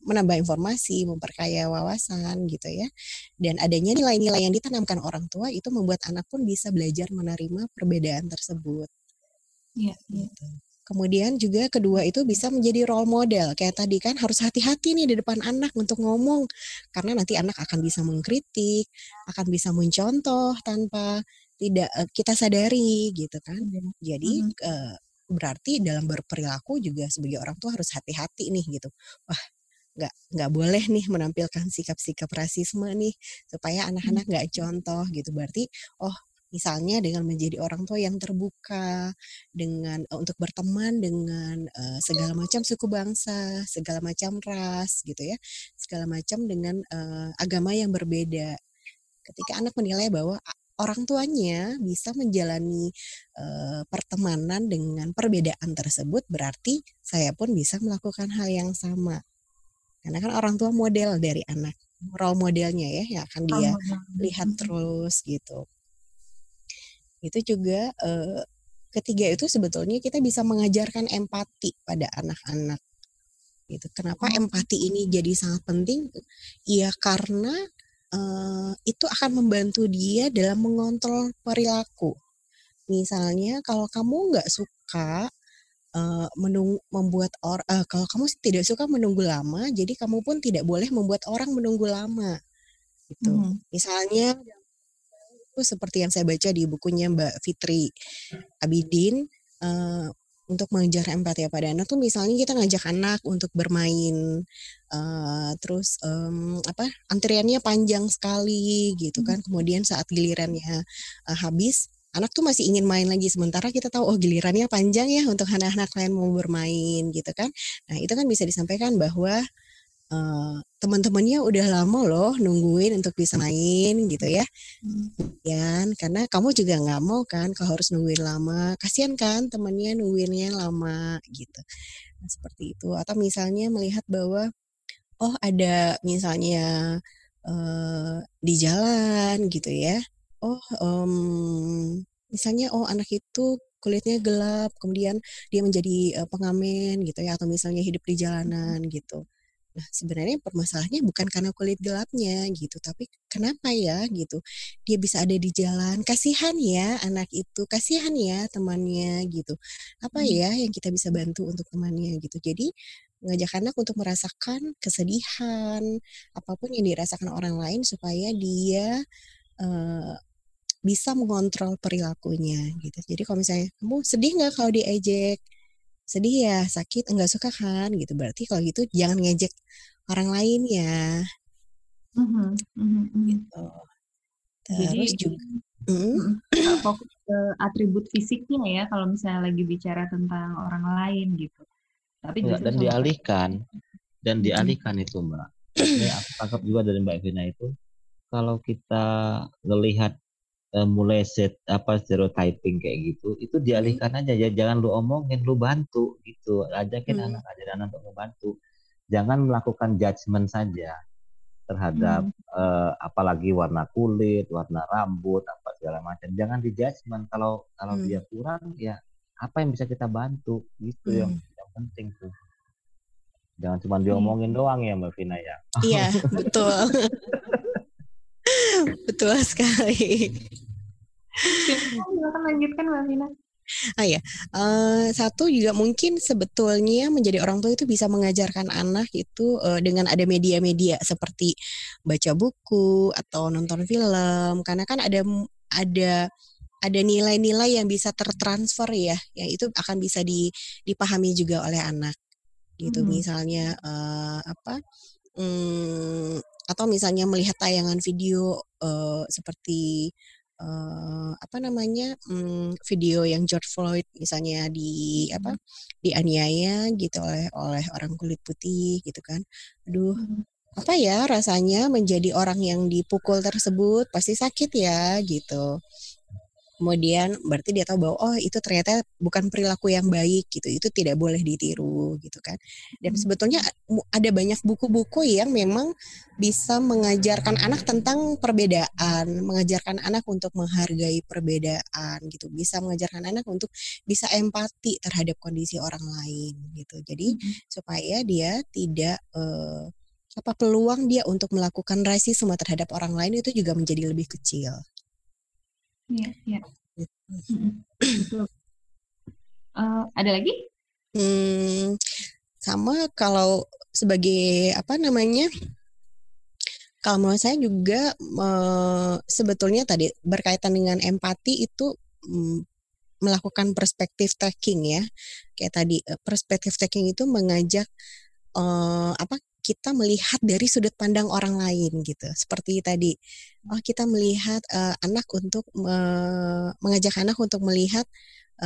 menambah informasi, memperkaya wawasan gitu ya. Dan adanya nilai-nilai yang ditanamkan orang tua itu membuat anak pun bisa belajar menerima perbedaan tersebut. Gitu. Kemudian juga kedua itu bisa menjadi role model. Kayak tadi kan harus hati-hati nih di depan anak untuk ngomong. Karena nanti anak akan bisa mengkritik, akan bisa mencontoh tanpa tidak kita sadari gitu kan. Jadi berarti dalam berperilaku juga sebagai orang tua harus hati-hati nih gitu. Wah, nggak boleh nih menampilkan sikap-sikap rasisme nih supaya anak-anak nggak contoh gitu. Berarti misalnya dengan menjadi orang tua yang terbuka dengan untuk berteman dengan segala macam suku bangsa, segala macam ras gitu ya, segala macam dengan agama yang berbeda. Ketika anak menilai bahwa orang tuanya bisa menjalani pertemanan dengan perbedaan tersebut, berarti saya pun bisa melakukan hal yang sama. Karena kan orang tua model dari anak, role modelnya ya, yang akan dia lihat terus gitu. Itu juga ketiga itu sebetulnya kita bisa mengajarkan empati pada anak-anak. Gitu. Kenapa empati ini jadi sangat penting? Ya karena itu akan membantu dia dalam mengontrol perilaku. Misalnya kalau kamu nggak suka kalau kamu tidak suka menunggu lama, jadi kamu pun tidak boleh membuat orang menunggu lama. Gitu. Misalnya itu seperti yang saya baca di bukunya Mbak Fitri Abidin, untuk mengajar empati pada anak tuh misalnya kita ngajak anak untuk bermain, terus antriannya panjang sekali gitu kan, kemudian saat gilirannya habis, anak tuh masih ingin main lagi, sementara kita tahu gilirannya panjang ya untuk anak-anak lain mau bermain gitu kan. Nah itu kan bisa disampaikan bahwa teman-temannya udah lama loh nungguin untuk bisa main gitu ya. Karena kamu juga nggak mau kan kalau harus nungguin lama, kasihan kan temannya nungguinnya lama gitu. Nah, seperti itu. Atau misalnya melihat bahwa ada misalnya di jalan gitu ya. Misalnya anak itu kulitnya gelap, kemudian dia menjadi pengamen gitu ya, atau misalnya hidup di jalanan gitu. Nah, sebenarnya permasalahannya bukan karena kulit gelapnya gitu, tapi kenapa ya gitu. Dia bisa ada di jalan, kasihan ya anak itu, kasihan ya temannya gitu. Apa ya yang kita bisa bantu untuk temannya gitu. Jadi mengajak anak untuk merasakan kesedihan, apapun yang dirasakan orang lain supaya dia bisa mengontrol perilakunya gitu. Jadi kalau misalnya kamu sedih nggak kalau diejek? Sedih ya, sakit, enggak suka kan gitu. Berarti kalau gitu jangan ngejek orang lain ya. Gitu. Terus Jadi juga fokus ke atribut fisiknya ya kalau misalnya lagi bicara tentang orang lain gitu. Tapi justru dan dialihkan itu Mbak. Ini aku tangkap juga dari Mbak Vina itu, kalau kita melihat mulai stereotyping kayak gitu, itu dialihkan aja ya, jangan lu omongin, lu bantu gitu, ajakin anak untuk membantu, jangan melakukan judgement saja terhadap apalagi warna kulit, warna rambut, apa segala macam, jangan di judgement. Kalau dia kurang ya apa yang bisa kita bantu gitu, yang penting tuh, jangan cuma diomongin doang ya Mbak Vina ya. Iya betul. Betul sekali. Silakan lanjutkan Mbak Vina. Satu juga mungkin sebetulnya menjadi orang tua itu bisa mengajarkan anak itu dengan ada media-media seperti baca buku atau nonton film, karena kan ada nilai-nilai yang bisa tertransfer ya, yang itu akan bisa dipahami juga oleh anak gitu. Misalnya atau misalnya melihat tayangan video seperti video yang George Floyd misalnya dianiaya gitu oleh orang kulit putih gitu kan. Aduh, apa ya rasanya menjadi orang yang dipukul tersebut, pasti sakit ya gitu. Kemudian berarti dia tahu bahwa itu ternyata bukan perilaku yang baik gitu, itu tidak boleh ditiru gitu kan. Dan sebetulnya ada banyak buku-buku yang memang bisa mengajarkan anak tentang perbedaan, mengajarkan anak untuk menghargai perbedaan gitu, bisa mengajarkan anak untuk bisa empati terhadap kondisi orang lain gitu. Jadi supaya dia tidak peluang dia untuk melakukan rasisme terhadap orang lain itu juga menjadi lebih kecil. Iya. Betul. Ada lagi? Sama kalau sebagai kalau menurut saya juga sebetulnya tadi berkaitan dengan empati itu melakukan perspective taking ya. Kayak tadi perspective taking itu mengajak kita melihat dari sudut pandang orang lain gitu. Seperti tadi, kita melihat anak untuk mengajak anak untuk melihat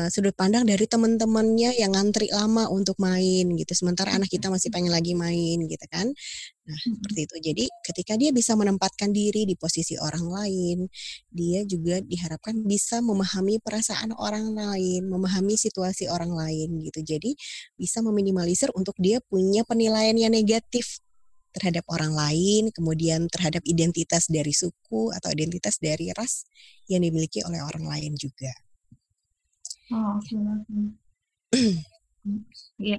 sudut pandang dari teman-temannya yang ngantri lama untuk main gitu. Sementara anak kita masih pengen lagi main gitu kan. Nah, seperti itu. Jadi ketika dia bisa menempatkan diri di posisi orang lain, dia juga diharapkan bisa memahami perasaan orang lain, memahami situasi orang lain gitu. Jadi bisa meminimalisir untuk dia punya penilaian yang negatif terhadap orang lain, kemudian terhadap identitas dari suku atau identitas dari ras yang dimiliki oleh orang lain juga. Oh, oke. Iya.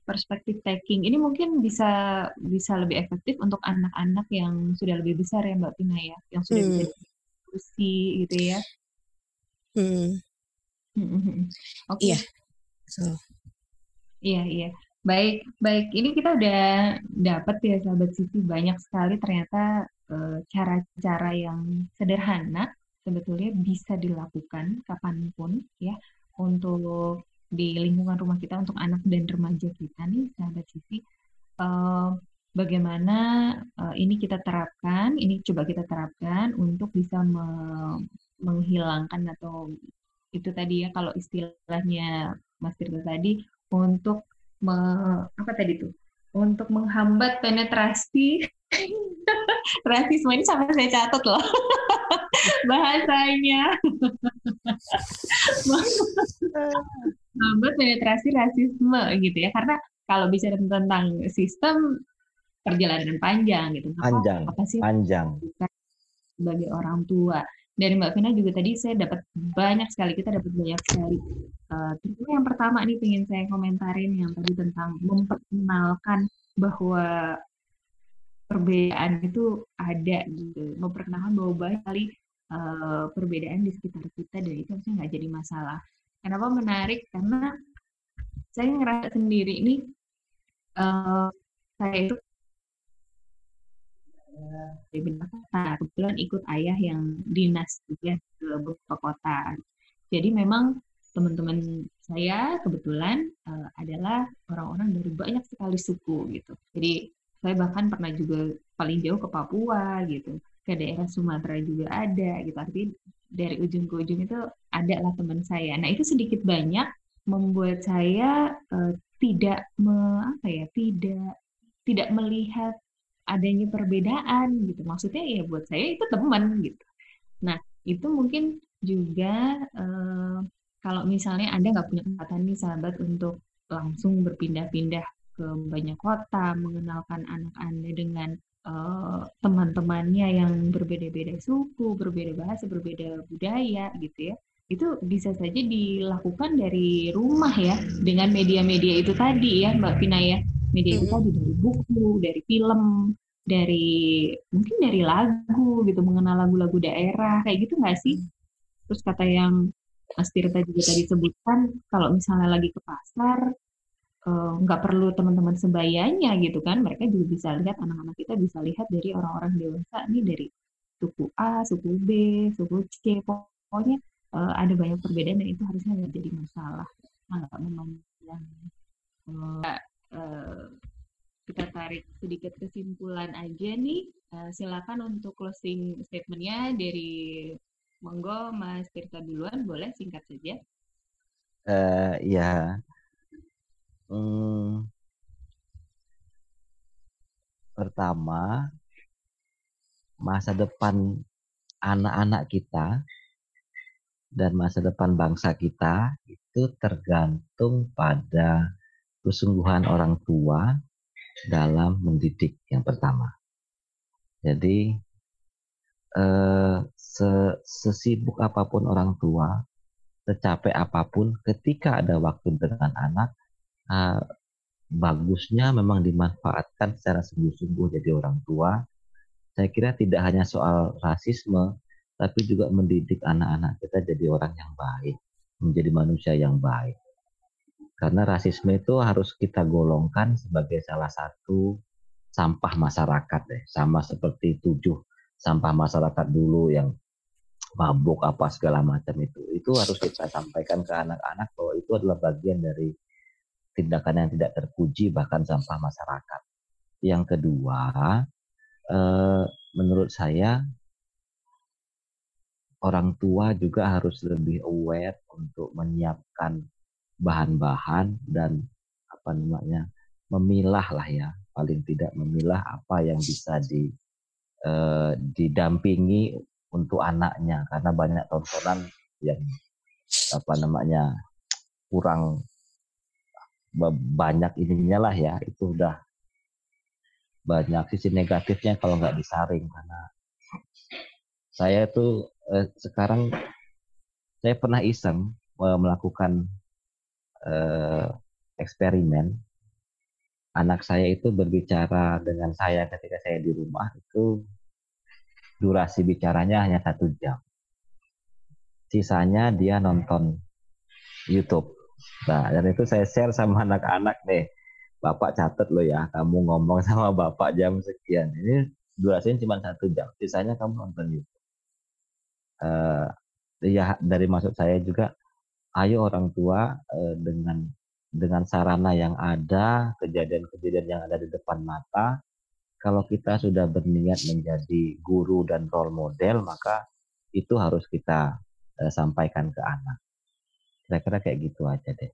Perspektif taking ini mungkin bisa lebih efektif untuk anak-anak yang sudah lebih besar ya Mbak Pina ya, yang sudah bisa diskusi gitu ya. Oke. Iya. Iya. Baik. Ini kita udah dapat ya sahabat Sisi banyak sekali ternyata cara-cara yang sederhana sebetulnya bisa dilakukan kapanpun ya untuk di lingkungan rumah kita untuk anak dan remaja kita nih sahabat Sisi. Bagaimana ini coba kita terapkan untuk bisa menghilangkan atau itu tadi ya kalau istilahnya Mas Tirta tadi untuk untuk menghambat penetrasi rasisme ini sampai saya catat loh bahasanya menghambat penetrasi rasisme gitu ya, karena kalau bicara tentang sistem perjalanan panjang gitu, apa sih panjang sebagai orang tua. Dari Mbak Vina juga tadi kita dapat banyak sekali terutama yang pertama nih pengen saya komentarin yang tadi tentang memperkenalkan bahwa perbedaan itu ada gitu, memperkenalkan bahwa banyak sekali perbedaan di sekitar kita dan itu harusnya nggak jadi masalah. Kenapa menarik? Karena saya ngerasa sendiri ini saya itu kebetulan ikut ayah yang dinas ya ke beberapa kota. Jadi memang teman-teman saya kebetulan adalah orang-orang dari banyak sekali suku gitu. Jadi saya bahkan pernah juga paling jauh ke Papua gitu, ke daerah Sumatera juga ada gitu. Artinya dari ujung ke ujung itu ada lah teman saya. Nah itu sedikit banyak membuat saya tidak melihat adanya perbedaan gitu. Maksudnya ya buat saya itu teman gitu. Nah itu mungkin juga kalau misalnya Anda nggak punya kesempatan nih sahabat untuk langsung berpindah-pindah ke banyak kota, mengenalkan anak Anda dengan teman-temannya yang berbeda-beda suku, berbeda bahasa, berbeda budaya gitu ya. Itu bisa saja dilakukan dari rumah ya, dengan media-media itu tadi ya Mbak Pina ya. Media itu tadi dari buku, dari film, mungkin dari lagu gitu, mengenal lagu-lagu daerah, kayak gitu nggak sih? Terus kata yang Mas Tirta juga tadi sebutkan, kalau misalnya lagi ke pasar, nggak perlu teman-teman sebayanya gitu kan, mereka juga bisa lihat, anak-anak kita bisa lihat dari orang-orang dewasa nih, dari suku A, suku B, suku C, pokoknya ada banyak perbedaan dan itu harusnya nggak jadi masalah. Nggak memandang kita tarik sedikit kesimpulan aja nih. Silakan untuk closing statement-nya dari monggo Mas Tirta duluan, boleh singkat saja. Ya. Pertama, masa depan anak-anak kita dan masa depan bangsa kita itu tergantung pada kesungguhan orang tua dalam mendidik yang pertama. Jadi sesibuk apapun orang tua, secapek apapun, ketika ada waktu dengan anak, bagusnya memang dimanfaatkan secara sungguh-sungguh jadi orang tua. Saya kira tidak hanya soal rasisme, tapi juga mendidik anak-anak kita jadi orang yang baik, menjadi manusia yang baik. Karena rasisme itu harus kita golongkan sebagai salah satu sampah masyarakat sama seperti 7 sampah masyarakat dulu yang mabuk apa segala macam itu harus kita sampaikan ke anak-anak bahwa itu adalah bagian dari tindakan yang tidak terpuji, bahkan sampah masyarakat. Yang kedua, menurut saya orang tua juga harus lebih aware untuk menyiapkan bahan-bahan dan apa namanya memilah lah ya, paling tidak memilah apa yang bisa didampingi untuk anaknya, karena banyak tontonan yang apa namanya kurang banyak ininya lah ya, itu udah banyak sisi negatifnya kalau nggak disaring. Karena saya tuh sekarang saya pernah iseng melakukan eksperimen. Anak saya itu berbicara dengan saya ketika saya di rumah, itu durasi bicaranya hanya 1 jam. Sisanya dia nonton YouTube. Nah, dan itu saya share sama anak-anak deh. Bapak catat lo ya, kamu ngomong sama bapak jam sekian. Ini durasinya cuma 1 jam. Sisanya kamu nonton YouTube. Ya dari maksud saya juga, ayo orang tua dengan sarana yang ada, kejadian-kejadian yang ada di depan mata, kalau kita sudah berniat menjadi guru dan role model, maka itu harus kita sampaikan ke anak. Kira-kira kayak gitu aja deh.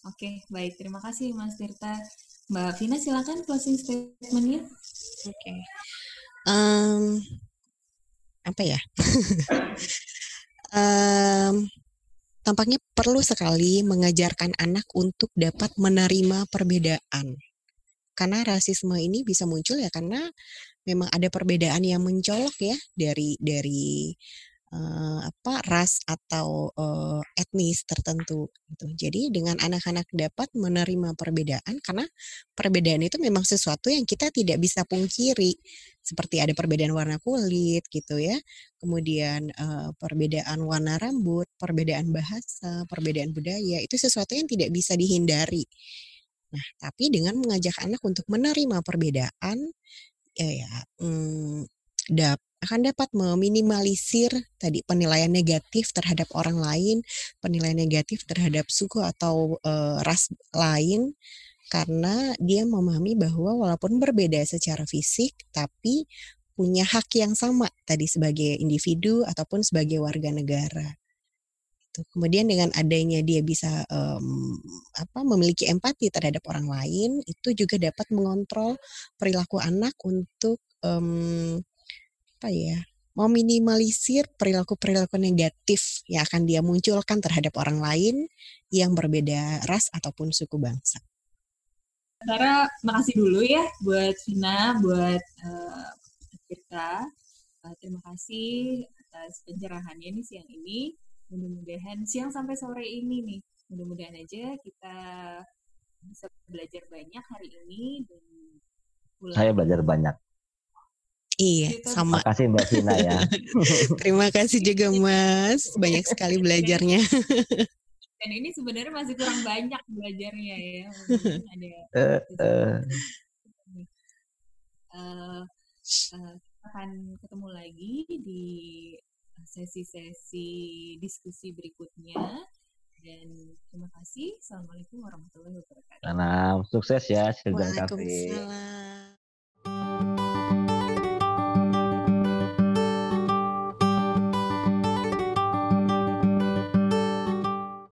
Oke, baik. Terima kasih Mas Tirta. Mbak Vina, silakan closing statement-nya. Oke. Apa ya? Tampaknya perlu sekali mengajarkan anak untuk dapat menerima perbedaan. Karena rasisme ini bisa muncul ya karena memang ada perbedaan yang mencolok ya dari ras atau etnis tertentu gitu. Jadi dengan anak-anak dapat menerima perbedaan, karena perbedaan itu memang sesuatu yang kita tidak bisa pungkiri, seperti ada perbedaan warna kulit gitu ya, kemudian perbedaan warna rambut, perbedaan bahasa, perbedaan budaya, itu sesuatu yang tidak bisa dihindari. Nah, tapi dengan mengajak anak untuk menerima perbedaan, akan dapat meminimalisir tadi penilaian negatif terhadap orang lain, penilaian negatif terhadap suku atau ras lain, karena dia memahami bahwa walaupun berbeda secara fisik, tapi punya hak yang sama tadi sebagai individu ataupun sebagai warga negara. Kemudian dengan adanya dia bisa memiliki empati terhadap orang lain, itu juga dapat mengontrol perilaku anak untuk meminimalisir perilaku-perilaku negatif yang akan dia munculkan terhadap orang lain yang berbeda ras ataupun suku bangsa. Sementara makasih dulu ya buat Vina, buat Tirta. Terima kasih atas pencerahannya nih siang ini. Mudah-mudahan siang sampai sore ini nih, mudah-mudahan aja kita bisa belajar banyak hari ini dan pulang. Saya belajar banyak. Iya, sama. Terima kasih Mbak Vina ya. Terima kasih juga Mas, banyak sekali belajarnya. Dan ini sebenarnya masih kurang banyak belajarnya ya. Akan ketemu lagi di sesi-sesi diskusi berikutnya. Dan terima kasih. Assalamualaikum warahmatullahi wabarakatuh. Salam sukses ya. Waalaikumsalam.